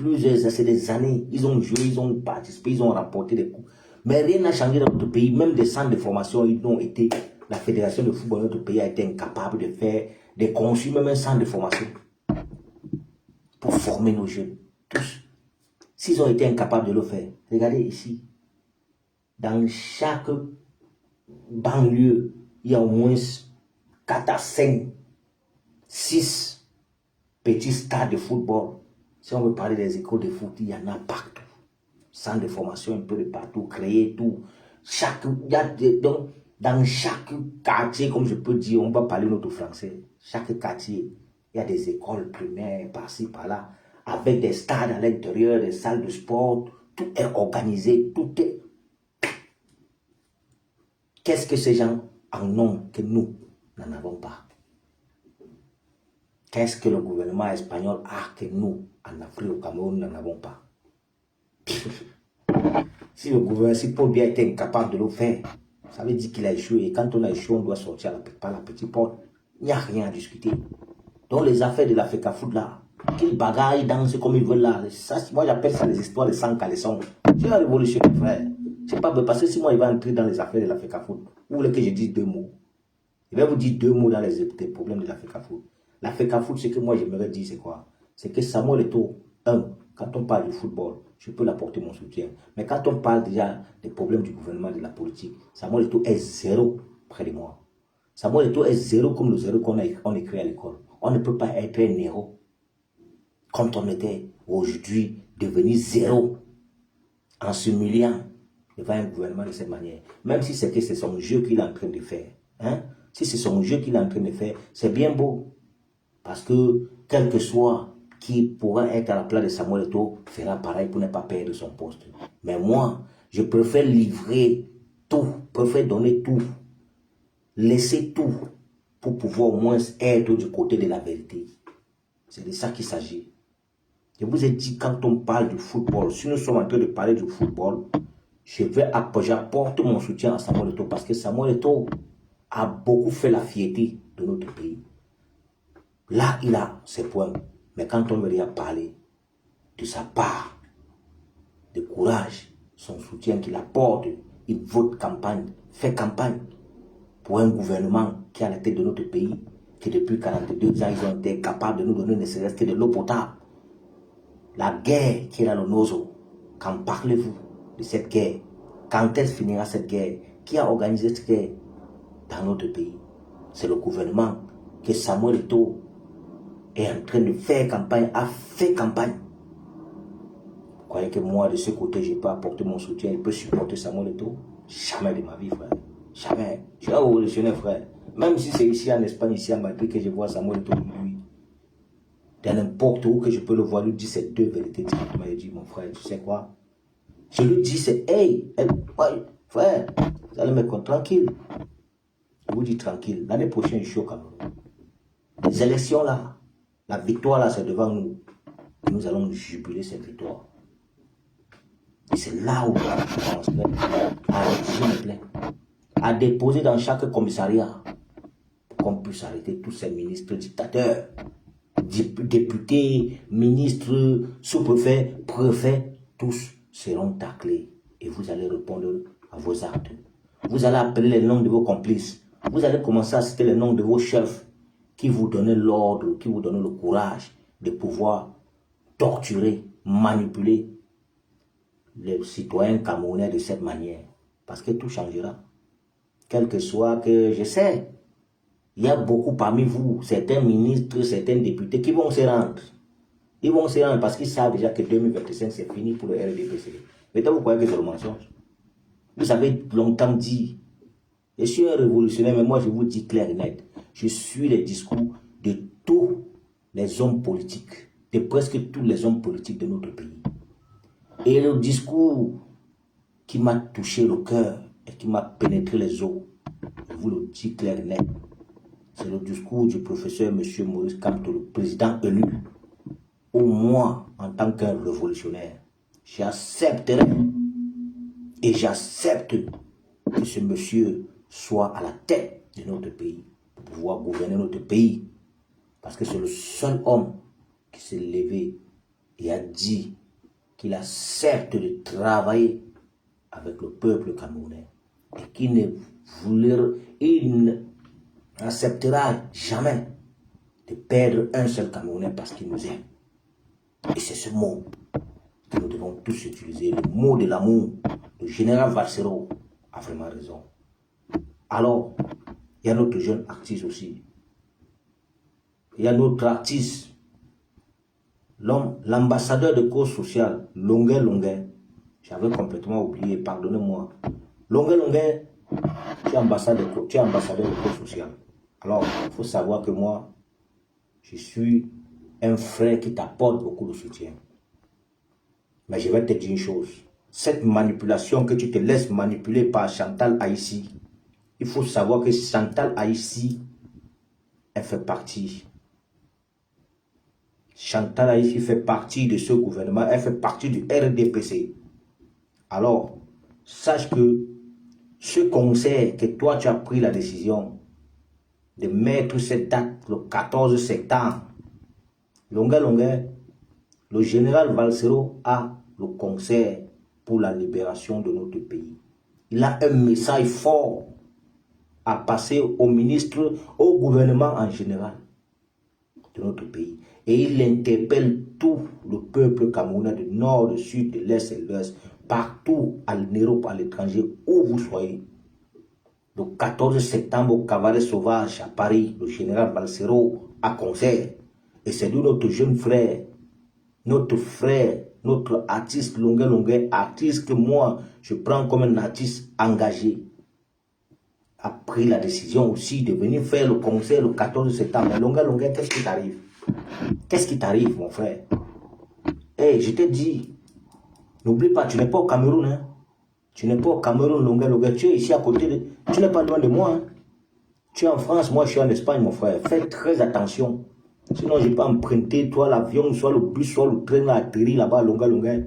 des années, ils ont joué, ils ont participé, ils ont remporté des coups. Mais rien n'a changé dans notre pays, même des centres de formation, ils ont été, la fédération de football de notre pays a été incapable de construire même un centre de formation pour former nos jeunes, tous. S'ils ont été incapables de le faire, regardez ici, dans chaque banlieue, il y a au moins 4 à 5, 6 petits stades de football. Si on veut parler des écoles de foot, il y en a partout. Centre de formation un peu de partout, créer tout. Donc, dans chaque quartier, comme je peux dire, on va parler notre français. Chaque quartier, il y a des écoles primaires par-ci, par-là, avec des stades à l'intérieur, des salles de sport. Tout est organisé, tout est... Qu'est-ce que ces gens en ont que nous n'en avons pas? Qu'est-ce que le gouvernement espagnol a que nous, en Afrique, au Cameroun, n'en avons pas? Si le gouvernement, si Paul Biya était incapable de le faire, ça veut dire qu'il a échoué. Et quand on a échoué, on doit sortir par la petite porte. Il n'y a rien à discuter. Donc les affaires de la FECAFOOT là, qu'ils bagaillent, dansent comme ils veulent là, ça, moi j'appelle ça les histoires de sang caleçon. C'est la révolution, frère. C'est pas parce que si moi il va entrer dans les affaires de la FECAFOOT, vous voulez que je dise 2 mots. Je vais vous dire 2 mots dans les problèmes de la FECAFOOT. La FECAFOOT, ce que moi j'aimerais dire, c'est quoi? C'est que Samuel Eto'o, quand on parle du football, je peux l'apporter mon soutien. Mais quand on parle déjà des problèmes du gouvernement, de la politique, Samuel Eto'o est zéro près de moi. Samuel Eto'o est zéro comme le zéro qu'on écrit à l'école. On ne peut pas être un héros quand on était aujourd'hui devenu zéro en s'humiliant devant un gouvernement de cette manière. Même si c'est que c'est son jeu qu'il est en train de faire. Hein? Si c'est son jeu qu'il est en train de faire, c'est bien beau. Parce que, quel que soit qui pourra être à la place de Samuel Eto'o, fera pareil pour ne pas perdre son poste. Mais moi, je préfère livrer tout, préfère donner tout, laisser tout, pour pouvoir au moins être du côté de la vérité. C'est de ça qu'il s'agit. Je vous ai dit, quand on parle du football, si nous sommes en train de parler du football, j'apporte mon soutien à Samuel Eto'o, parce que Samuel Eto'o a beaucoup fait la fierté de notre pays. Là, il a ses points. Mais quand on veut parler de sa part, de courage, son soutien qu'il apporte, il vote campagne, fait campagne pour un gouvernement qui est à la tête de notre pays, qui depuis 42 ans, ils ont été capables de nous donner ne serait-ce que de l'eau potable. La guerre qui est dans le Nozo, qu'en parlez-vous de cette guerre? Quand elle finira cette guerre? Qui a organisé cette guerre dans notre pays? C'est le gouvernement que Samuel Eto'o est en train de faire campagne, a fait campagne. Vous croyez que moi, de ce côté, je peux apporter mon soutien, je peux supporter Samuel Eto'o? Jamais de ma vie, frère. Jamais. Je suis un révolutionnaire, frère. Même si c'est ici en Espagne, ici à Madrid, que je vois Samuel Eto'o aujourd'hui. De n'importe où que je peux le voir, lui dire ces 2 vérités. Il m'a dit, mon frère, tu sais quoi? Je lui dis, c'est, hey, frère, vous allez me mettre tranquille. Je vous dis tranquille. L'année prochaine, je suis au Cameroun. Les élections là, la victoire là, c'est devant nous. Et nous allons jubiler cette victoire. Et c'est là où je commencerai à rédiger mes plaintes, à déposer dans chaque commissariat. Vous qu'on puisse arrêter tous ces ministres dictateurs, députés, ministres, sous-préfets, préfets, tous seront taclés et vous allez répondre à vos actes. Vous allez appeler les noms de vos complices. Vous allez commencer à citer les noms de vos chefs qui vous donnaient l'ordre, qui vous donnaient le courage de pouvoir torturer, manipuler les citoyens camerounais de cette manière. Parce que tout changera. Quel que soit que je sais, il y a beaucoup parmi vous, certains ministres, certains députés qui vont se rendre. Ils vont se rendre parce qu'ils savent déjà que 2025 c'est fini pour le RDPC. Peut-être vous croyez que c'est le mensonge. Vous avez longtemps dit, je suis un révolutionnaire, mais moi je vous dis clair et net, je suis les discours de tous les hommes politiques, de presque tous les hommes politiques de notre pays. Et le discours qui m'a touché le cœur et qui m'a pénétré les os, je vous le dis clair et net, c'est le discours du professeur M. Maurice Kamto, le président élu. Au moins, en tant qu'un révolutionnaire, j'accepterai et j'accepte que ce monsieur soit à la tête de notre pays, pour pouvoir gouverner notre pays. Parce que c'est le seul homme qui s'est levé et a dit qu'il accepte de travailler avec le peuple camerounais et qu'il n'acceptera jamais de perdre un seul Camerounais parce qu'il nous aime. Et c'est ce mot que nous devons tous utiliser, le mot de l'amour. Le général Valsero a vraiment raison. Alors, il y a notre jeune artiste aussi. Il y a notre artiste, l'ambassadeur de cause sociale, Longuet. J'avais complètement oublié, pardonnez-moi. Longuet, tu es ambassadeur de cause sociale. Alors, il faut savoir que moi, je suis un frère qui t'apporte beaucoup de soutien. Mais je vais te dire une chose. Cette manipulation que tu te laisses manipuler par Chantal Aïssi, il faut savoir que Chantal Aïssi, elle fait partie. Chantal Aïssi fait partie de ce gouvernement, elle fait partie du RDPC. Alors, sache que ce conseil que toi tu as pris la décision de mettre cette date le 14 septembre, Longuet, le général Valsero a le conseil pour la libération de notre pays. Il a un message fort à passer aux ministres, au gouvernement en général de notre pays. Et il interpelle tout le peuple camerounais du nord, du sud, de l'est et de l'ouest, partout en Europe, à l'étranger, où vous soyez. Le 14 septembre, au Cabaret Sauvage à Paris, le général Valsero a conseil. Et c'est de notre jeune frère, notre artiste Longuet, artiste que moi, je prends comme un artiste engagé, a pris la décision aussi de venir faire le concert le 14 septembre. Mais Longuet, qu'est-ce qui t'arrive? Qu'est-ce qui t'arrive, mon frère? Hey, je t'ai dit, n'oublie pas, tu n'es pas au Cameroun. Hein? Tu n'es pas au Cameroun, Longuet. Tu es ici à côté de... Tu n'es pas loin de moi. Hein? Tu es en France, moi je suis en Espagne, mon frère. Fais très attention. Sinon, je peux emprunter, toi, l'avion, soit le bus, soit le train, atterrir là-bas, Longuet.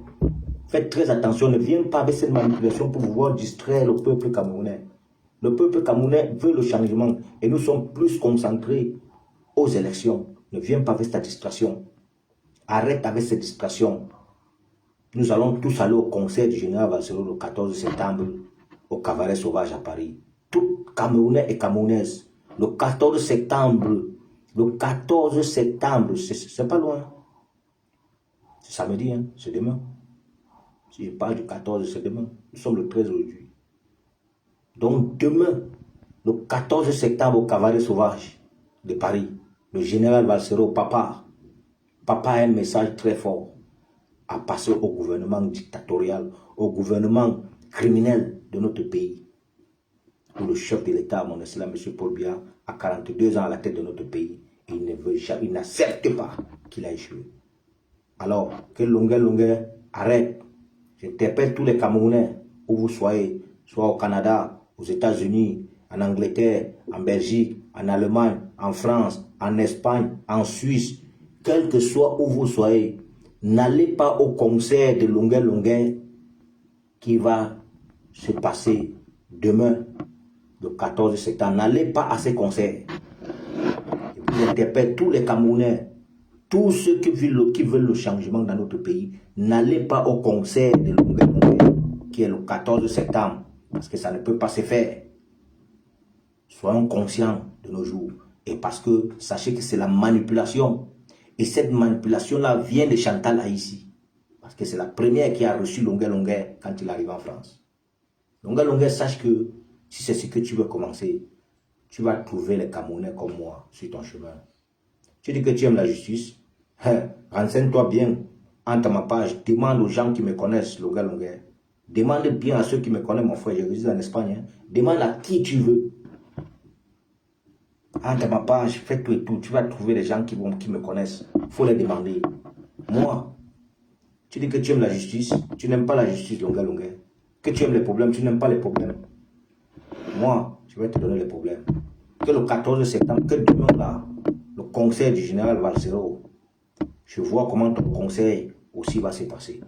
Faites très attention. Ne viens pas avec cette manipulation pour pouvoir distraire le peuple camerounais. Le peuple camerounais veut le changement et nous sommes plus concentrés aux élections. Ne viens pas avec cette distraction. Arrête avec cette distraction. Nous allons tous aller au concert du général Valsero le 14 septembre au Cabaret Sauvage à Paris. Tout Camerounais et Camerounaises. Le 14 septembre, c'est pas loin. C'est samedi, hein? C'est demain. Si je parle du 14, c'est demain. Nous sommes le 13 aujourd'hui. Donc demain, le 14 septembre au Cabaret Sauvage de Paris, le général Valsero, papa a un message très fort à passer au gouvernement dictatorial, au gouvernement criminel de notre pays. Où le chef de l'État, mon excellent M. Paul Biya, a 42 ans à la tête de notre pays. Et il n'accepte pas qu'il a échoué. Alors, que Longuet arrête. J'interpelle tous les Camerounais, où vous soyez, soit au Canada, aux États-Unis, en Angleterre, en Belgique, en Allemagne, en France, en Espagne, en Suisse, quel que soit où vous soyez, n'allez pas au concert de Longuet qui va se passer demain, le 14 septembre. N'allez pas à ces concerts. j'interpelle tous les Camerounais, tous ceux qui veulent le changement dans notre pays, n'allez pas au concert de Longué qui est le 14 septembre, parce que ça ne peut pas se faire. Soyons conscients de nos jours. Et parce que, sachez que c'est la manipulation. Et cette manipulation-là vient de Chantal Haïssi. Parce que c'est la première qui a reçu Longué quand il arrive en France. Longué, sache que si c'est ce que tu veux commencer, tu vas trouver les Camerounais comme moi sur ton chemin. Tu dis que tu aimes la justice, renseigne-toi bien. Entre ma page, demande aux gens qui me connaissent, Longué. Demande bien à ceux qui me connaissent, mon frère, je réside en Espagne. Hein. Demande à qui tu veux. Entre ma page, fais tout et tout. Tu vas trouver les gens qui me connaissent. Il faut les demander. Moi, tu dis que tu aimes la justice, tu n'aimes pas la justice, Longué. Que tu aimes les problèmes, tu n'aimes pas les problèmes. Moi, je vais te donner les problèmes. Que le 14 septembre, que demain là, le conseil du général Valsero, je vois comment ton conseil aussi va se passer.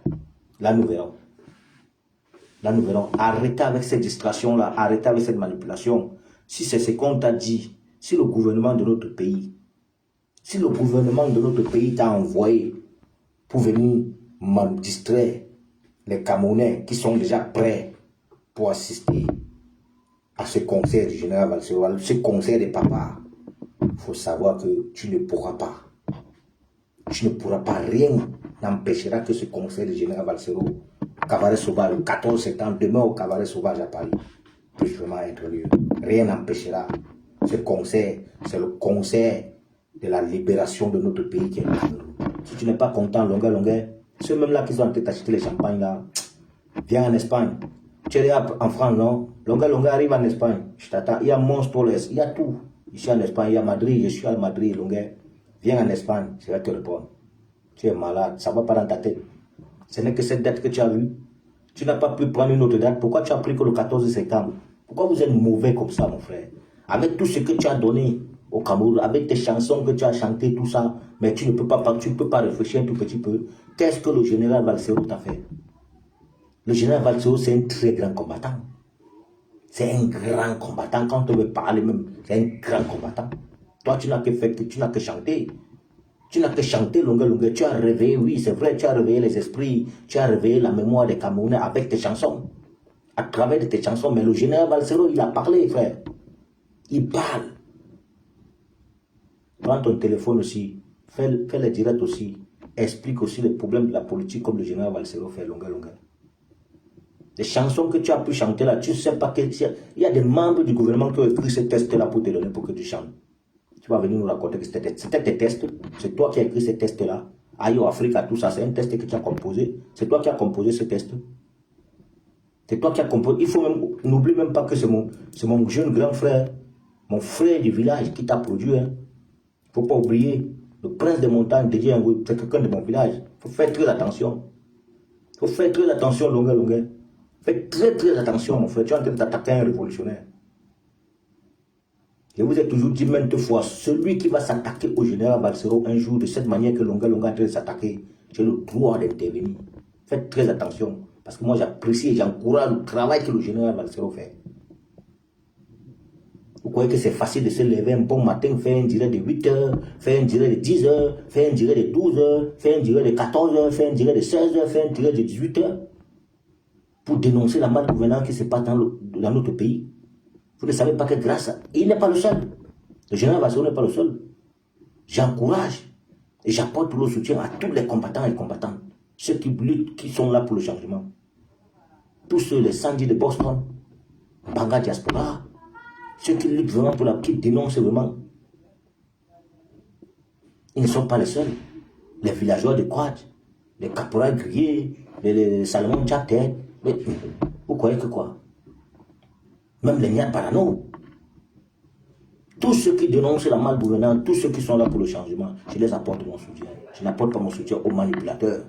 Là, nous verrons. Là, nous verrons. Arrêtez avec cette distraction-là, arrêtez avec cette manipulation. Si c'est ce qu'on t'a dit, si le gouvernement de notre pays, t'a envoyé pour venir distraire les Camerounais qui sont déjà prêts pour assister à ce concert du général Valsero, ce concert des papas, il faut savoir que tu ne pourras pas. Tu ne pourras pas, rien n'empêchera que ce concert du général Valsero, Cabaret Sauvage, le 14 septembre, demain au Cabaret Sauvage à Paris, puisse vraiment être lieu. Rien n'empêchera. Ce concert, c'est le concert de la libération de notre pays qui est le Cameroun. Si tu n'es pas content, Longué, ceux même là qui sont en train d'acheter les champagnes là, viens en Espagne. Tu es en France, non? Longué arrive en Espagne. Je t'attends. Il y a Monstros, il y a tout. Ici en Espagne, il y a Madrid. Je suis à Madrid, Longué. Viens en Espagne, je vais te répondre. Tu es malade, ça ne va pas dans ta tête. Ce n'est que cette date que tu as vue. Tu n'as pas pu prendre une autre date. Pourquoi tu as pris que le 14 septembre? Pourquoi vous êtes mauvais comme ça, mon frère? Avec tout ce que tu as donné au Cameroun, avec tes chansons que tu as chantées, tout ça, mais tu ne peux pas réfléchir un tout petit peu. Qu'est-ce que le général Valsero t'a fait? Le général Valsero, c'est un très grand combattant. C'est un grand combattant. Quand on veut parler même, c'est un grand combattant. Toi, tu n'as que fait, tu n'as que chanté. Tu n'as que chanté, Longué. Tu as réveillé, oui, c'est vrai, tu as réveillé les esprits. Tu as réveillé la mémoire des Camerounais avec tes chansons. À travers de tes chansons. Mais le général Valsero, il a parlé, frère. Il parle. Prends ton téléphone aussi. Fais les directs aussi. Explique aussi les problèmes de la politique comme le général Valsero fait, Longué. Les chansons que tu as pu chanter là, tu ne sais pas qu'il y a des membres du gouvernement qui ont écrit ces tests-là pour te donner pour que tu chantes. Tu vas venir nous raconter que c'était tes tests. C'est toi qui as écrit ces tests-là. Ayo Africa, tout ça, c'est un test que tu as composé. C'est toi qui as composé ce test. C'est toi qui as composé. Il faut même, n'oublie même pas que c'est mon jeune grand frère, mon frère du village qui t'a produit. Hein. Il ne faut pas oublier. Le prince des montagnes, Dédié Ngoué, c'est quelqu'un de mon village. Il faut faire très attention. Il faut faire très attention, Longué. Fais très attention, mon frère. Tu es en train d'attaquer un révolutionnaire. Je vous ai toujours dit maintes fois, celui qui va s'attaquer au général Valsero un jour de cette manière que Longué est en train de s'attaquer, j'ai le droit d'intervenir. Faites très attention. Parce que moi j'apprécie et j'encourage le travail que le général Valsero fait. Vous croyez que c'est facile de se lever un bon matin, faire un direct de 8 h, faire un direct de 10 h, faire un direct de 12 h, faire un direct de 14 h, faire un direct de 16 h, faire un direct de 18 h pour dénoncer la malgouvernance qui se passe dans notre pays. Vous ne savez pas que grâce à... Il n'est pas le seul. Le général Valsero n'est pas le seul. J'encourage et j'apporte tout le soutien à tous les combattants et combattantes. Ceux qui luttent, qui sont là pour le changement. Tous ceux, les Sandy de Boston, Banga Diaspora, ceux qui luttent vraiment pour qui dénoncent vraiment. Ils ne sont pas les seuls. Les villageois de Quad, les caporaux grillés, les Salomon Tchaptet. Vous croyez que quoi? Même les Niat Parano. Tous ceux qui dénoncent la malgouvernance, tous ceux qui sont là pour le changement, je les apporte mon soutien. Je n'apporte pas mon soutien aux manipulateurs,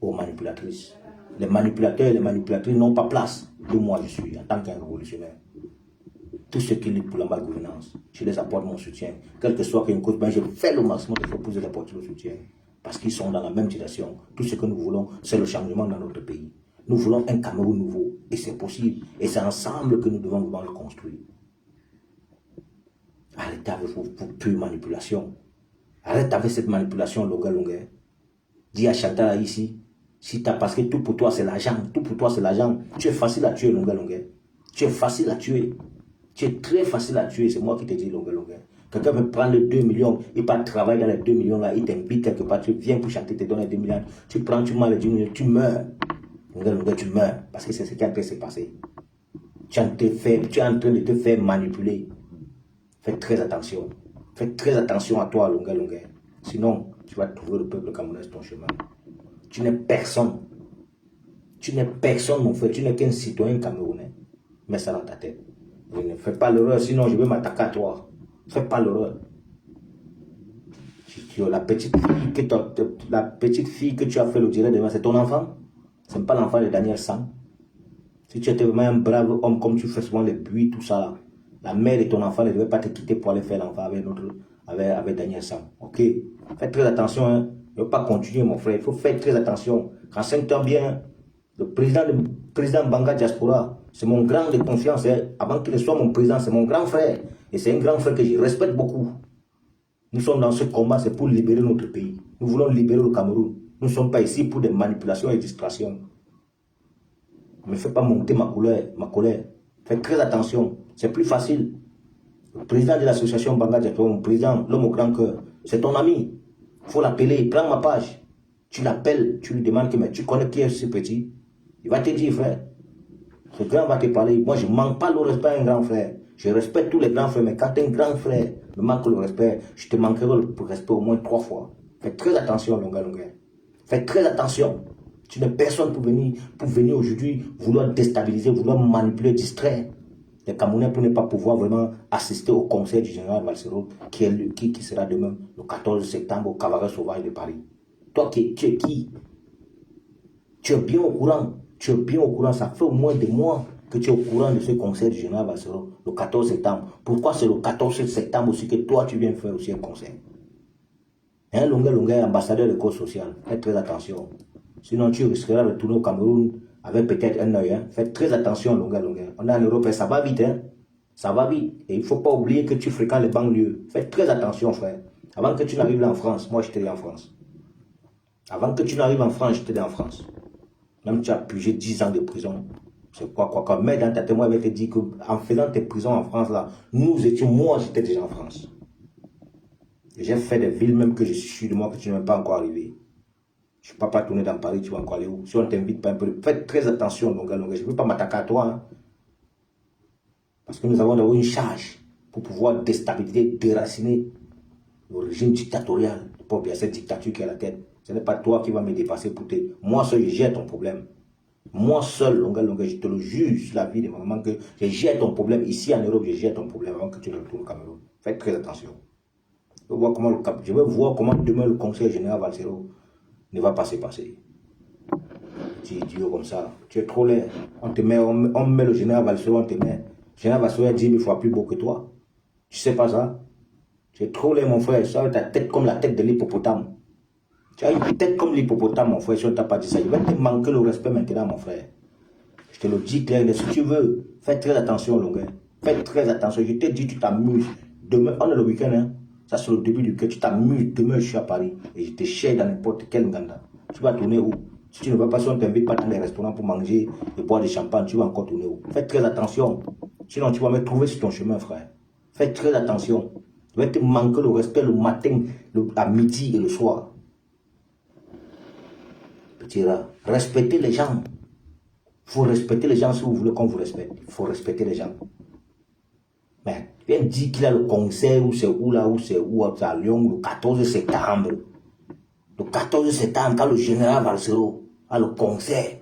aux manipulatrices. Les manipulateurs et les manipulatrices n'ont pas place d'où moi je suis en tant qu'un révolutionnaire. Tous ceux qui luttent pour la malgouvernance, je les apporte mon soutien. Quel que soit une cause, ben je fais le maximum pour les apporter le soutien. Parce qu'ils sont dans la même direction. Tout ce que nous voulons, c'est le changement dans notre pays. Nous voulons un Cameroun nouveau. Et c'est possible. Et c'est ensemble que nous devons le construire. Arrêtez avec vos pure manipulation. Arrête avec cette manipulation longueur. Dis à Chantal ici, si t'as parce que tout pour toi c'est l'argent, tout pour toi c'est l'argent, tu es facile à tuer longueur. Tu es facile à tuer. Tu es très facile à tuer, c'est moi qui te dis longueur. Quelqu'un veut prendre les 2 millions, il part travailler dans les 2 millions là, il t'invite quelque part, tu viens pour chanter, te donne les 2 millions, tu prends, tu manges les 10 millions, tu meurs. Longueur, tu meurs, parce que c'est ce qui est en train de se passer. Tu es en train de te faire manipuler. Fais très attention. Fais très attention à toi, longueur. Sinon, tu vas trouver le peuple camerounais sur ton chemin. Tu n'es personne. Tu n'es personne, mon frère. Tu n'es qu'un citoyen camerounais. Mets ça dans ta tête. Et ne fais pas l'erreur, sinon je vais m'attaquer à toi. Fais pas l'erreur. La petite fille que tu as fait le direct devant, c'est ton enfant. Ce n'est pas l'enfant de Daniel Sam. Si tu étais vraiment un brave homme, comme tu fais souvent les bruits, tout ça, là, la mère de ton enfant ne devait pas te quitter pour aller faire l'enfant avec Daniel Sam. Ok? Faites très attention. Hein. Il ne faut pas continuer, mon frère. Il faut faire très attention. Renseigne-toi bien. Le président Banga Diaspora, c'est mon grand de confiance. Hein. Avant qu'il ne soit mon président, c'est mon grand frère. Et c'est un grand frère que je respecte beaucoup. Nous sommes dans ce combat, c'est pour libérer notre pays. Nous voulons libérer le Cameroun. Nous ne sommes pas ici pour des manipulations et distractions. Ne me fais pas monter ma colère. Faites très attention. C'est plus facile. Le président de l'association Banga Diaspora, mon président, l'homme au grand cœur, c'est ton ami. Il faut l'appeler, prends ma page. Tu l'appelles, tu lui demandes mais tu connais qui est ce petit. Il va te dire, frère. Ce grand va te parler. Moi, je ne manque pas le respect à un grand frère. Je respecte tous les grands frères, mais quand un grand frère me manque le respect, je te manquerai le respect au moins 3 fois. Faites très attention, longueur. Faites très attention. Tu n'es personne pour venir aujourd'hui vouloir déstabiliser, vouloir manipuler, distraire les Camerounais pour ne pas pouvoir vraiment assister au conseil du général Valsero qui sera demain, le 14 septembre, au Cabaret Sauvage de Paris. Toi, tu es qui? Tu es bien au courant. Tu es bien au courant. Ça fait au moins des mois que tu es au courant de ce conseil du général Valsero, le 14 septembre. Pourquoi c'est le 14 septembre aussi que toi, tu viens faire aussi un conseil? Un longueur, ambassadeur de cause sociale. Faites très attention. Sinon, tu risqueras de retourner au Cameroun avec peut-être un œil. Hein. Faites très attention, longueur. On est en Europe et ça va vite. Hein. Ça va vite. Et il ne faut pas oublier que tu fréquentes les banlieues. Faites très attention, frère. Avant que tu n'arrives là en France, moi, j'étais en France. Avant que tu n'arrives en France, j'étais en France. Même tu as purgé 10 ans de prison. C'est quoi. Mais dans ta témoin, elle te dit qu'en faisant tes prisons en France, là, moi, j'étais déjà en France. J'ai fait des villes même que je suis sûr de moi que tu n'es même pas encore arrivé. Je ne peux pas tourner dans Paris, tu vas encore aller où? Si on ne t'invite pas un peu, faites très attention, longueur. Je ne veux pas m'attaquer à toi. Hein. Parce que nous avons une charge pour pouvoir déstabiliser, déraciner le régime dictatorial. Il y a cette dictature qui est à la tête. Ce n'est pas toi qui vas me dépasser pour te... Moi seul, je gère ton problème. Moi seul, longueur, je te le jure sur la vie de ma maman que je gère ton problème. Ici en Europe, je gère ton problème avant que tu ne retournes au Cameroun. Faites très attention. Je vais voir comment demain le conseil général Valsero ne va pas se passer. Tu es idiot comme ça. Tu es trop laid. On met le général Valsero, on te met. Le général Valsero est 10 000 fois plus beau que toi. Tu sais pas ça? Tu es trop laid, mon frère. Tu as ta tête comme la tête de l'hippopotame. Tu as une tête comme l'hippopotame, mon frère. Si on ne t'a pas dit ça, il va te manquer le respect maintenant, mon frère. Je te le dis clair. Si tu veux, fais très attention, longueur. Fais très attention. Je te dis, tu t'amuses. Demain, on est le week-end, hein. Ça, c'est le début du week-end. Tu t'amuses. Demain, je suis à Paris. Et je te cherche dans n'importe quel Nganda. Tu vas tourner où? Si tu ne vas pas, si on ne t'invite pas dans les restaurants pour manger et boire du champagne, tu vas encore tourner où? Fais très attention. Sinon, tu vas me trouver sur ton chemin, frère. Fais très attention. Tu vas te manquer le respect le matin, à midi et le soir. Petit rat. Respectez les gens. Il faut respecter les gens si vous voulez qu'on vous respecte. Il faut respecter les gens. Mais viens dire qu'il a le conseil, ou c'est où là, c'est à Lyon, le 14 septembre. Le 14 septembre, quand le général Valsero a le conseil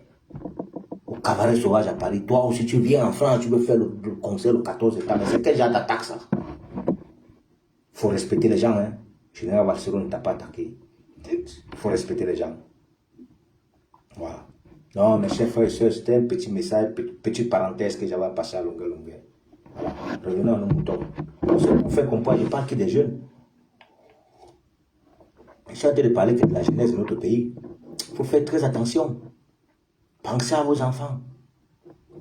au Cabaret Sauvage à Paris. Toi aussi, tu viens en France, tu veux faire le conseil le 14 septembre. C'est quel genre d'attaque ça? Il faut respecter les gens. Hein. Le général Valsero ne t'a pas attaqué. Il faut respecter les gens. Voilà. Non, mes chers frères et sœurs, c'était un petit message, petite parenthèse que j'avais passé à longueur. Voilà. Revenons à nos moutons. On fait comprendre, je parle que des jeunes. Je suis en train de parler que de la jeunesse de notre pays. Il faut faire très attention. Pensez à vos enfants.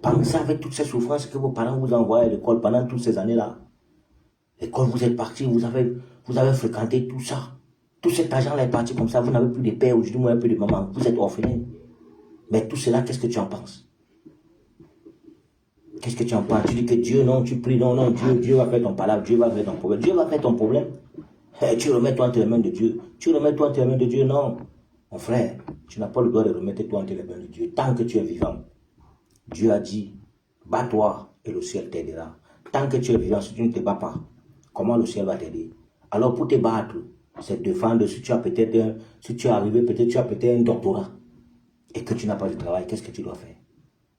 Pensez avec toutes ces souffrances que vos parents vous envoient à l'école pendant toutes ces années-là. L'école, vous êtes parti, vous avez fréquenté tout ça. Tout cet argent-là est parti comme ça. Vous n'avez plus de père, aujourd'hui, vous n'avez plus de maman. Vous êtes orphelin. Mais tout cela, qu'est-ce que tu en penses? Qu'est-ce que tu en penses? Tu dis que Dieu, non, tu pries, non, Dieu va faire ton palabre, Dieu va faire ton problème. Dieu va faire ton problème. Tu remets-toi entre les mains de Dieu. Tu remets-toi entre les mains de Dieu, non. Mon frère, tu n'as pas le droit de remettre toi entre les mains de Dieu. Tant que tu es vivant, Dieu a dit, bats-toi et le ciel t'aidera. Tant que tu es vivant, si tu ne te bats pas, comment le ciel va t'aider? Alors pour te battre, c'est défendre. Si tu as peut-être, si tu es arrivé, peut-être tu as peut-être un doctorat et que tu n'as pas de travail, qu'est-ce que tu dois faire?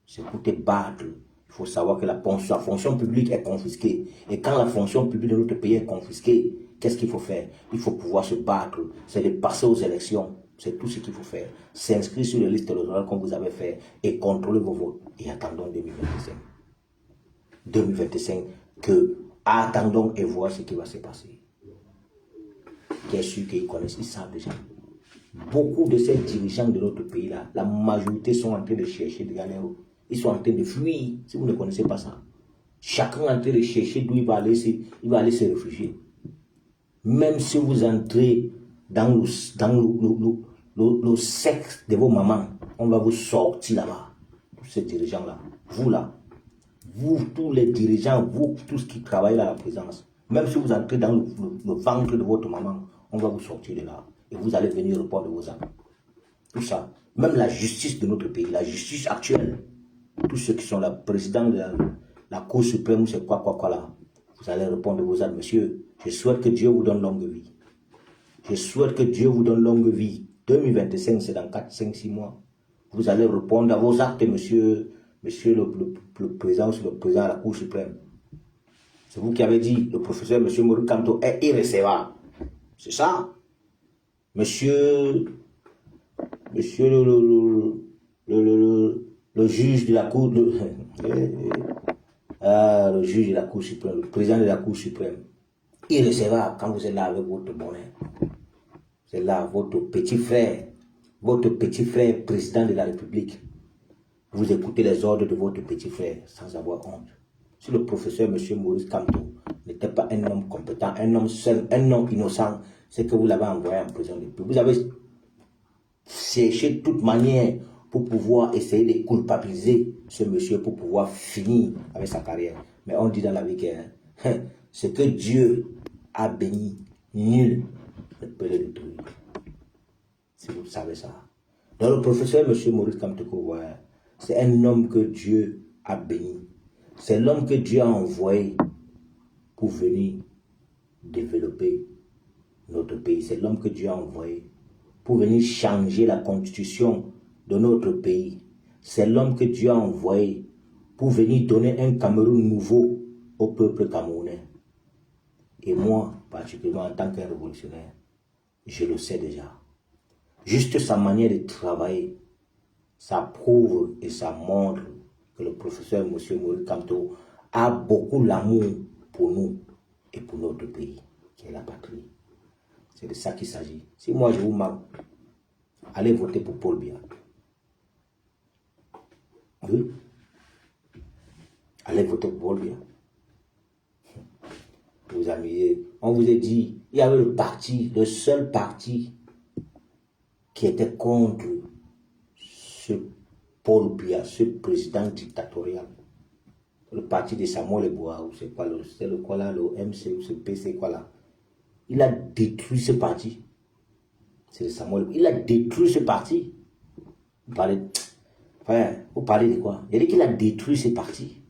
C'est pour te battre. Il faut savoir que la fonction publique est confisquée. Et quand la fonction publique de notre pays est confisquée, qu'est-ce qu'il faut faire? Il faut pouvoir se battre. C'est de passer aux élections. C'est tout ce qu'il faut faire. S'inscrire sur les listes électorales comme vous avez fait et contrôler vos votes. Et attendons 2025. 2025, attendons et voir ce qui va se passer. Bien sûr qu'ils connaissent, ils savent déjà. Beaucoup de ces dirigeants de notre pays-là, la majorité sont en train de chercher des galères. Ils sont en train de fuir, si vous ne connaissez pas ça. Chacun est en train de chercher d'où il va aller se réfugier. Même si vous entrez dans le sexe de vos mamans, on va vous sortir là-bas. Tous ces dirigeants-là, vous là, vous, tous les dirigeants, vous, tous qui travaillent à la présence, même si vous entrez dans le ventre de votre maman, on va vous sortir de là. Et vous allez venir répondre vos âmes. Tout ça. Même la justice de notre pays, la justice actuelle, tous ceux qui sont là, président de la Cour suprême, ou c'est quoi là, vous allez répondre vos âmes, monsieur. Je souhaite que Dieu vous donne longue vie. Je souhaite que Dieu vous donne longue vie. 2025, c'est dans 4, 5, 6 mois. Vous allez répondre à vos actes, monsieur le président de la Cour suprême. C'est vous qui avez dit, le professeur, monsieur Maurice Kamto, est irrécevable. C'est ça. Monsieur le juge de la Cour, le juge de la Cour suprême, le président de la Cour suprême, irrécevable quand vous êtes là avec votre bonheur. C'est là votre petit frère président de la République. Vous écoutez les ordres de votre petit frère sans avoir honte. Si le professeur M. Maurice Kamto n'était pas un homme compétent, un homme seul, un homme innocent, c'est que vous l'avez envoyé en prison depuis. Vous avez cherché de toute manière pour pouvoir essayer de culpabiliser ce monsieur pour pouvoir finir avec sa carrière. Mais on dit dans la vie que ce que Dieu a béni, nul ne peut le détruire. Si vous savez ça. Donc le professeur M. Maurice Kamto, c'est un homme que Dieu a béni. C'est l'homme que Dieu a envoyé pour venir développer notre pays. C'est l'homme que Dieu a envoyé pour venir changer la constitution de notre pays. C'est l'homme que Dieu a envoyé pour venir donner un Cameroun nouveau au peuple camerounais. Et moi, particulièrement en tant qu'un révolutionnaire, je le sais déjà. Juste sa manière de travailler, ça prouve et ça montre que le professeur M. Maurice Kamto a beaucoup l'amour pour nous et pour notre pays, qui est la patrie. C'est de ça qu'il s'agit. Si moi je vous manque, allez voter pour Paul Biya. Oui. Allez voter pour Paul Biya. Vous amis, on vous a dit, il y avait le parti, le seul parti qui était contre ce Paul Biya, ce président dictatorial. Le parti de Samuel Eboa, c'est quoi, c'est le quoi là, le MC ou ce PC quoi là. Il a détruit ce parti. C'est Samuel. Il a détruit ce parti. Vous parlez de quoi? Il a dit qu'il a détruit ce parti.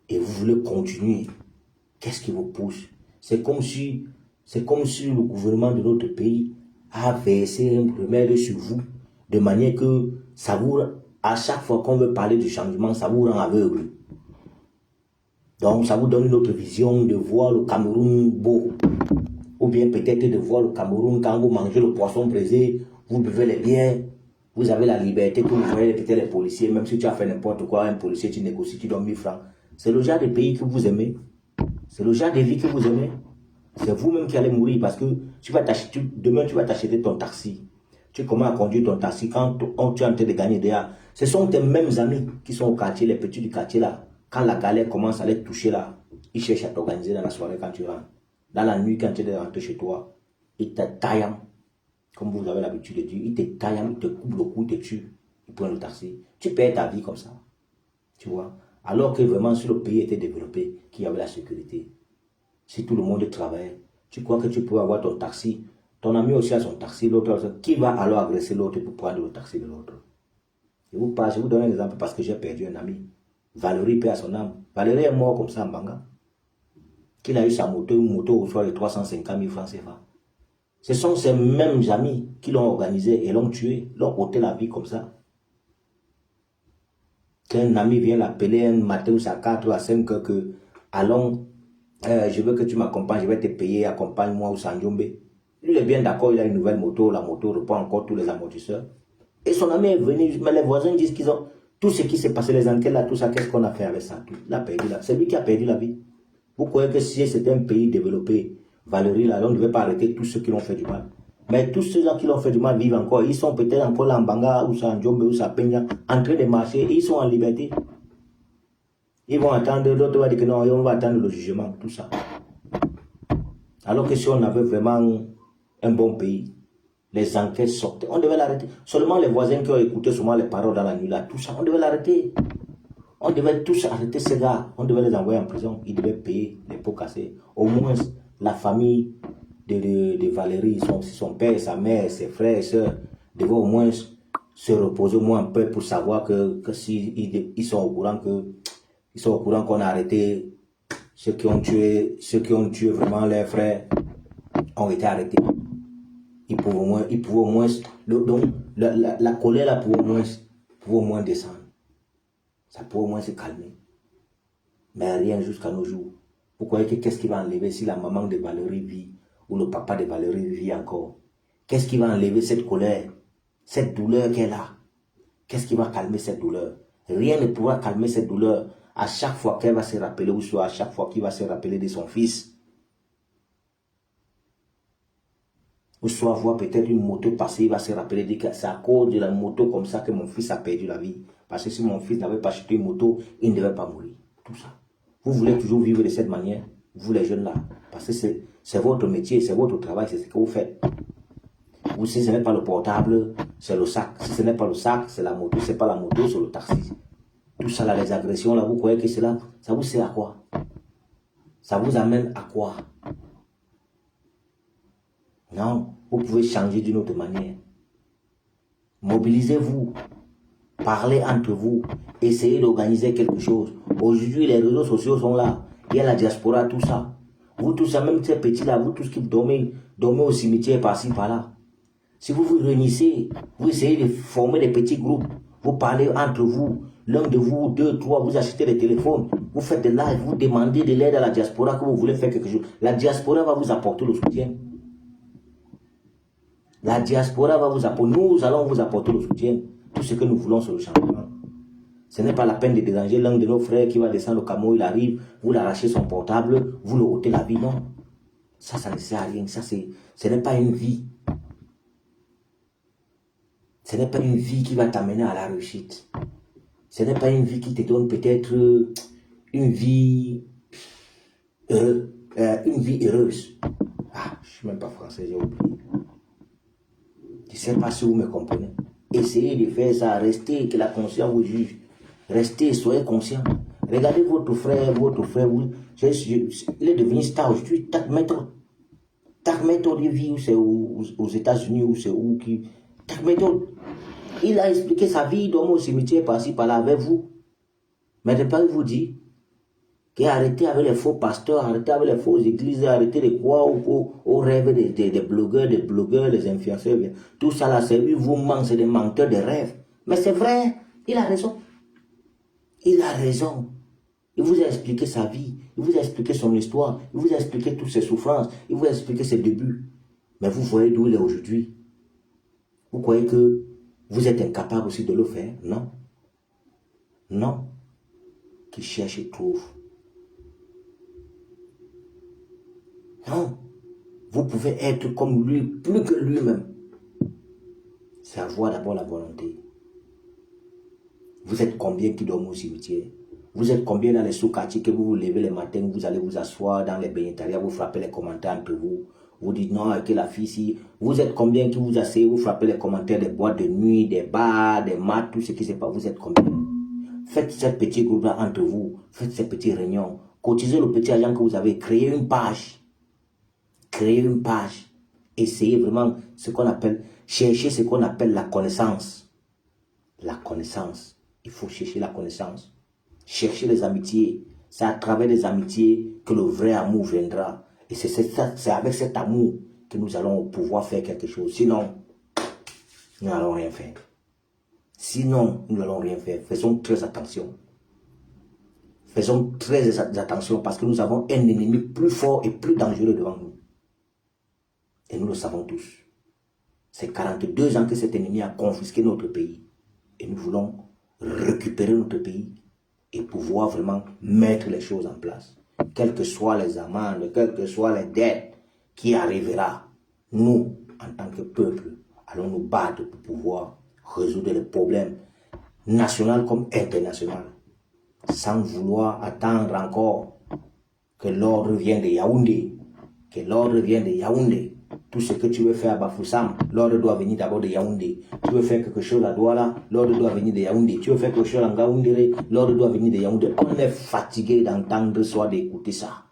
Et vous voulez continuer. Qu'est-ce qui vous pousse? C'est comme si le gouvernement de notre pays a versé un remède sur vous, de manière que ça vous, à chaque fois qu'on veut parler du changement, ça vous rend aveugle. Donc ça vous donne une autre vision de voir le Cameroun beau. Ou bien peut-être de voir le Cameroun quand vous mangez le poisson braisé, vous buvez les bières, vous avez la liberté que vous voyez peut-être les policiers, même si tu as fait n'importe quoi, un policier, tu négocies, tu donnes 1000 francs. C'est le genre de pays que vous aimez. C'est le genre de vie que vous aimez. C'est vous-même qui allez mourir parce que demain tu vas t'acheter ton taxi. Tu commences à conduire ton taxi quand tu es en train de gagner déjà. Ce sont tes mêmes amis qui sont au quartier, les petits du quartier là. Quand la galère commence à les toucher là, Il cherche à t'organiser dans la soirée quand tu rentres. Dans la nuit, quand tu es rentré chez toi, il te taille, comme vous avez l'habitude de dire, il te taille, il te coupe le cou, il te tue. Il prend le taxi. Tu perds ta vie comme ça. Tu vois. Alors que vraiment, si le pays était développé, qu'il y avait la sécurité, si tout le monde travaillait, tu crois que tu peux avoir ton taxi, ton ami aussi a son taxi, l'autre, qui va alors agresser l'autre pour prendre le taxi de l'autre? Je vous donne un exemple parce que j'ai perdu un ami. Valérie paie à son âme. Valérie est mort comme ça en Banga. Qu'il a eu sa moto, une moto au soir de 350 000 francs CFA. Ce sont ces mêmes amis qui l'ont organisé et l'ont tué, l'ont ôté la vie comme ça. Qu'un ami vient l'appeler un matin ou à 4 ou à 5 heures que allons, je veux que tu m'accompagnes, je vais te payer, accompagne-moi au Sanjombe. Il est bien d'accord, il a une nouvelle moto, la moto reprend encore tous les amortisseurs. Et son ami est venu, mais les voisins disent qu'ils ont tout ce qui s'est passé, les enquêtes là, tout ça, qu'est-ce qu'on a fait avec ça? Il a perdu là. C'est lui qui a perdu la vie. Vous croyez que si c'était un pays développé, Valérie là, on ne devait pas arrêter tous ceux qui l'ont fait du mal. Mais tous ceux-là qui l'ont fait du mal vivent encore. Ils sont peut-être encore là en Banga, ou en Djombe, ou à Peña, en train de marcher, et ils sont en liberté. Ils vont attendre, l'autre va dire que non, on va attendre le jugement, tout ça. Alors que si on avait vraiment un bon pays, les enquêtes sortaient, on devait l'arrêter. Seulement les voisins qui ont écouté souvent les paroles dans la nuit là, tout ça, on devait l'arrêter. On devait tous arrêter ces gars, on devait les envoyer en prison, ils devaient payer les pots cassés. Au moins, la famille de Valérie, son père, sa mère, ses frères et sœurs, devaient au moins se reposer au moins un peu pour savoir que si ils sont au courant qu'on a arrêté ceux qui ont tué vraiment leurs frères ont été arrêtés. Ils pouvaient au moins, donc la colère là pouvait au moins descendre. Ça peut au moins se calmer. Mais rien jusqu'à nos jours. Vous croyez que qu'est-ce qui va enlever si la maman de Valérie vit ou le papa de Valérie vit encore? Qu'est-ce qui va enlever cette colère, cette douleur qu'elle a? Qu'est-ce qui va calmer cette douleur? Rien ne pourra calmer cette douleur à chaque fois qu'elle va se rappeler, ou soit à chaque fois qu'il va se rappeler de son fils. Ou soit voir peut-être une moto passer, il va se rappeler que c'est à cause de la moto comme ça que mon fils a perdu la vie. Parce que si mon fils n'avait pas acheté une moto, il ne devait pas mourir. Tout ça. Vous voulez toujours vivre de cette manière, vous les jeunes là. Parce que c'est votre métier, c'est votre travail, c'est ce que vous faites. Ou si ce n'est pas le portable, c'est le sac. Si ce n'est pas le sac, c'est la moto. Si ce n'est pas la moto, c'est le taxi. Tout ça là, les agressions là, vous croyez que cela, ça vous sert à quoi? Ça vous amène à quoi? Non, vous pouvez changer d'une autre manière. Mobilisez-vous. Parlez entre vous. Essayez d'organiser quelque chose. Aujourd'hui, les réseaux sociaux sont là. Il y a la diaspora, tout ça. Vous tous, même ces petits-là, vous tous qui dormez au cimetière par-ci, par-là. Si vous vous réunissez, vous essayez de former des petits groupes. Vous parlez entre vous. L'un de vous, deux, trois, vous achetez des téléphones. Vous faites des lives, vous demandez de l'aide à la diaspora que vous voulez faire quelque chose. La diaspora va vous apporter le soutien. La diaspora va vous apporter. Nous allons vous apporter le soutien. Tout ce que nous voulons sur le changement. Ce n'est pas la peine de déranger l'un de nos frères qui va descendre au camion, il arrive, vous l'arrachez son portable, vous le ôtez la vie, non. Ça ne sert à rien. Ce n'est pas une vie. Ce n'est pas une vie qui va t'amener à la réussite. Ce n'est pas une vie qui te donne peut-être une vie heureuse. Ah, je ne suis même pas français, j'ai oublié. Je ne sais pas si vous me comprenez. Essayez de faire ça, restez, que la conscience vous juge. Restez, soyez conscient. Regardez votre frère, il est devenu star aujourd'hui. Tak méthode de vie, c'est aux États-Unis, ou c'est où qui. Tak méthode. Il a expliqué sa vie, il dormait au cimetière par-ci, par-là avec vous. Mais de pas vous dire qu'arrêtez avec les faux pasteurs, arrêtez avec les fausses églises, arrêtez de croire aux rêves des blogueurs, des influenceurs. Tout ça là, c'est lui, vous ment, c'est des menteurs de rêves. Mais c'est vrai, il a raison. Il a raison. Il vous a expliqué sa vie, il vous a expliqué son histoire, il vous a expliqué toutes ses souffrances, il vous a expliqué ses débuts. Mais vous voyez d'où il est aujourd'hui. Vous croyez que vous êtes incapable aussi de le faire? Non. Non. Qui cherche et trouve. Non. Vous pouvez être comme lui, plus que lui-même. C'est avoir d'abord la volonté. Vous êtes combien qui dorment au cimetière? Vous êtes combien dans les sous-quartiers que vous vous levez les matins, vous allez vous asseoir dans les bénétariats, vous frappez les commentaires entre vous. Vous dites non, que la fille ici. Vous êtes combien qui vous asseyez, vous frappez les commentaires des boîtes de nuit, des bars, des maths, tout ce qui se passe. Vous êtes combien? Faites ces petits groupes-là entre vous. Faites ces petites réunions. Cotisez le petit argent que vous avez. Créez une page. Créez une page. Essayez vraiment ce qu'on appelle, chercher ce qu'on appelle la connaissance. La connaissance. Il faut chercher la connaissance. Chercher les amitiés. C'est à travers les amitiés que le vrai amour viendra. Et c'est avec cet amour que nous allons pouvoir faire quelque chose. Sinon, nous n'allons rien faire. Sinon, nous n'allons rien faire. Faisons très attention. Faisons très attention parce que nous avons un ennemi plus fort et plus dangereux devant nous. Et nous le savons tous. C'est 42 ans que cet ennemi a confisqué notre pays. Et nous voulons récupérer notre pays et pouvoir vraiment mettre les choses en place. Quelles que soient les amendes, quelles que soient les dettes qui arrivera, nous, en tant que peuple, allons nous battre pour pouvoir résoudre les problèmes nationaux comme internationaux, sans vouloir attendre encore que l'ordre vienne de Yaoundé, que l'ordre vienne de Yaoundé. Tout ce que tu veux faire à Bafoussam, l'ordre doit venir d'abord de Yaoundé. Tu veux faire quelque chose à Douala, l'ordre doit venir de Yaoundé. Tu veux faire quelque chose à Ngaoundéré, l'ordre doit venir de Yaoundé. On est fatigué d'entendre soit d'écouter ça.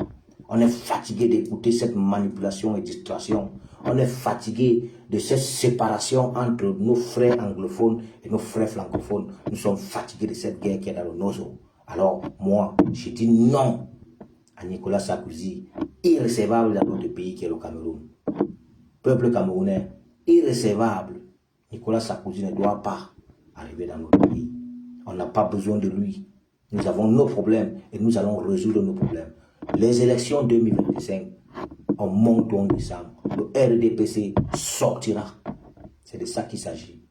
On est fatigué d'écouter cette manipulation et distraction. On est fatigué de cette séparation entre nos frères anglophones et nos frères francophones. Nous sommes fatigués de cette guerre qui est dans le nozo. Alors, moi, je dis non à Nicolas Sarkozy, irrécevable dans notre pays qui est le Cameroun. Peuple camerounais, irrécevable. Nicolas Sarkozy ne doit pas arriver dans notre pays. On n'a pas besoin de lui. Nous avons nos problèmes et nous allons résoudre nos problèmes. Les élections 2025, on monte ou on descend. Le RDPC sortira. C'est de ça qu'il s'agit.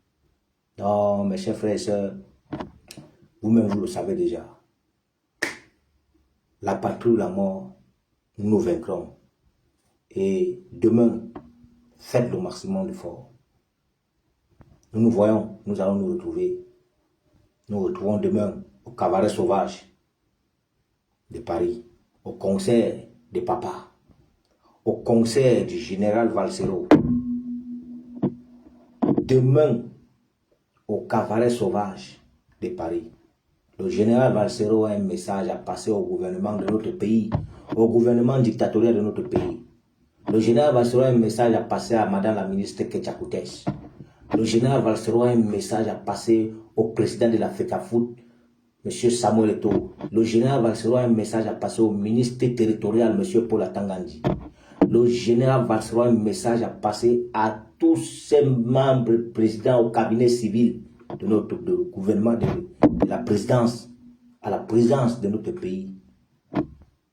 Non, mes chers frères et sœurs, vous-même vous le savez déjà. La patrie ou la mort, nous vaincrons. Et demain, faites le maximum d'efforts. Nous nous voyons, nous allons nous retrouver. Nous retrouvons demain au cabaret sauvage de Paris, au concert des papas, au concert du général Valsero. Demain, au cabaret sauvage de Paris. Le général Valsero a un message à passer au gouvernement de notre pays, au gouvernement dictatorial de notre pays. Le général Valsero a un message à passer à madame la ministre Ketchakoutes. Le général Valsero a un message à passer au président de la FECAFOOT, M. Samuel Eto'o. Le général Valsero a un message à passer au ministre territorial, M. Paul Atangandi. Le général Valsero a un message à passer à tous ces membres présidents au cabinet civil de notre gouvernement, de la présidence, à la présidence de notre pays.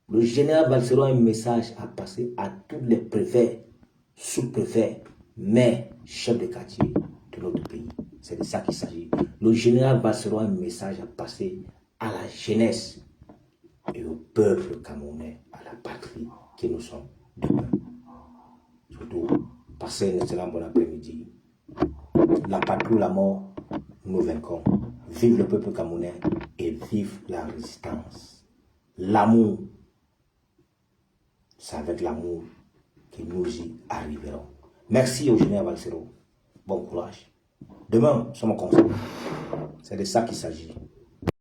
Le général Valsero a un message à passer à tous les préfets, sous-préfets, maires, chefs de quartier de notre pays. C'est de ça qu'il s'agit. Le général Valsero a un message à passer à la jeunesse et au peuple camerounais, à la patrie que nous sommes demain. Surtout, passez un excellent bon après-midi. La patrie ou la mort, nous vaincrons. Vive le peuple camerounais et vive la résistance. L'amour, c'est avec l'amour que nous y arriverons. Merci au général Valsero. Bon courage. Demain, nous sommes au conseil. C'est de ça qu'il s'agit.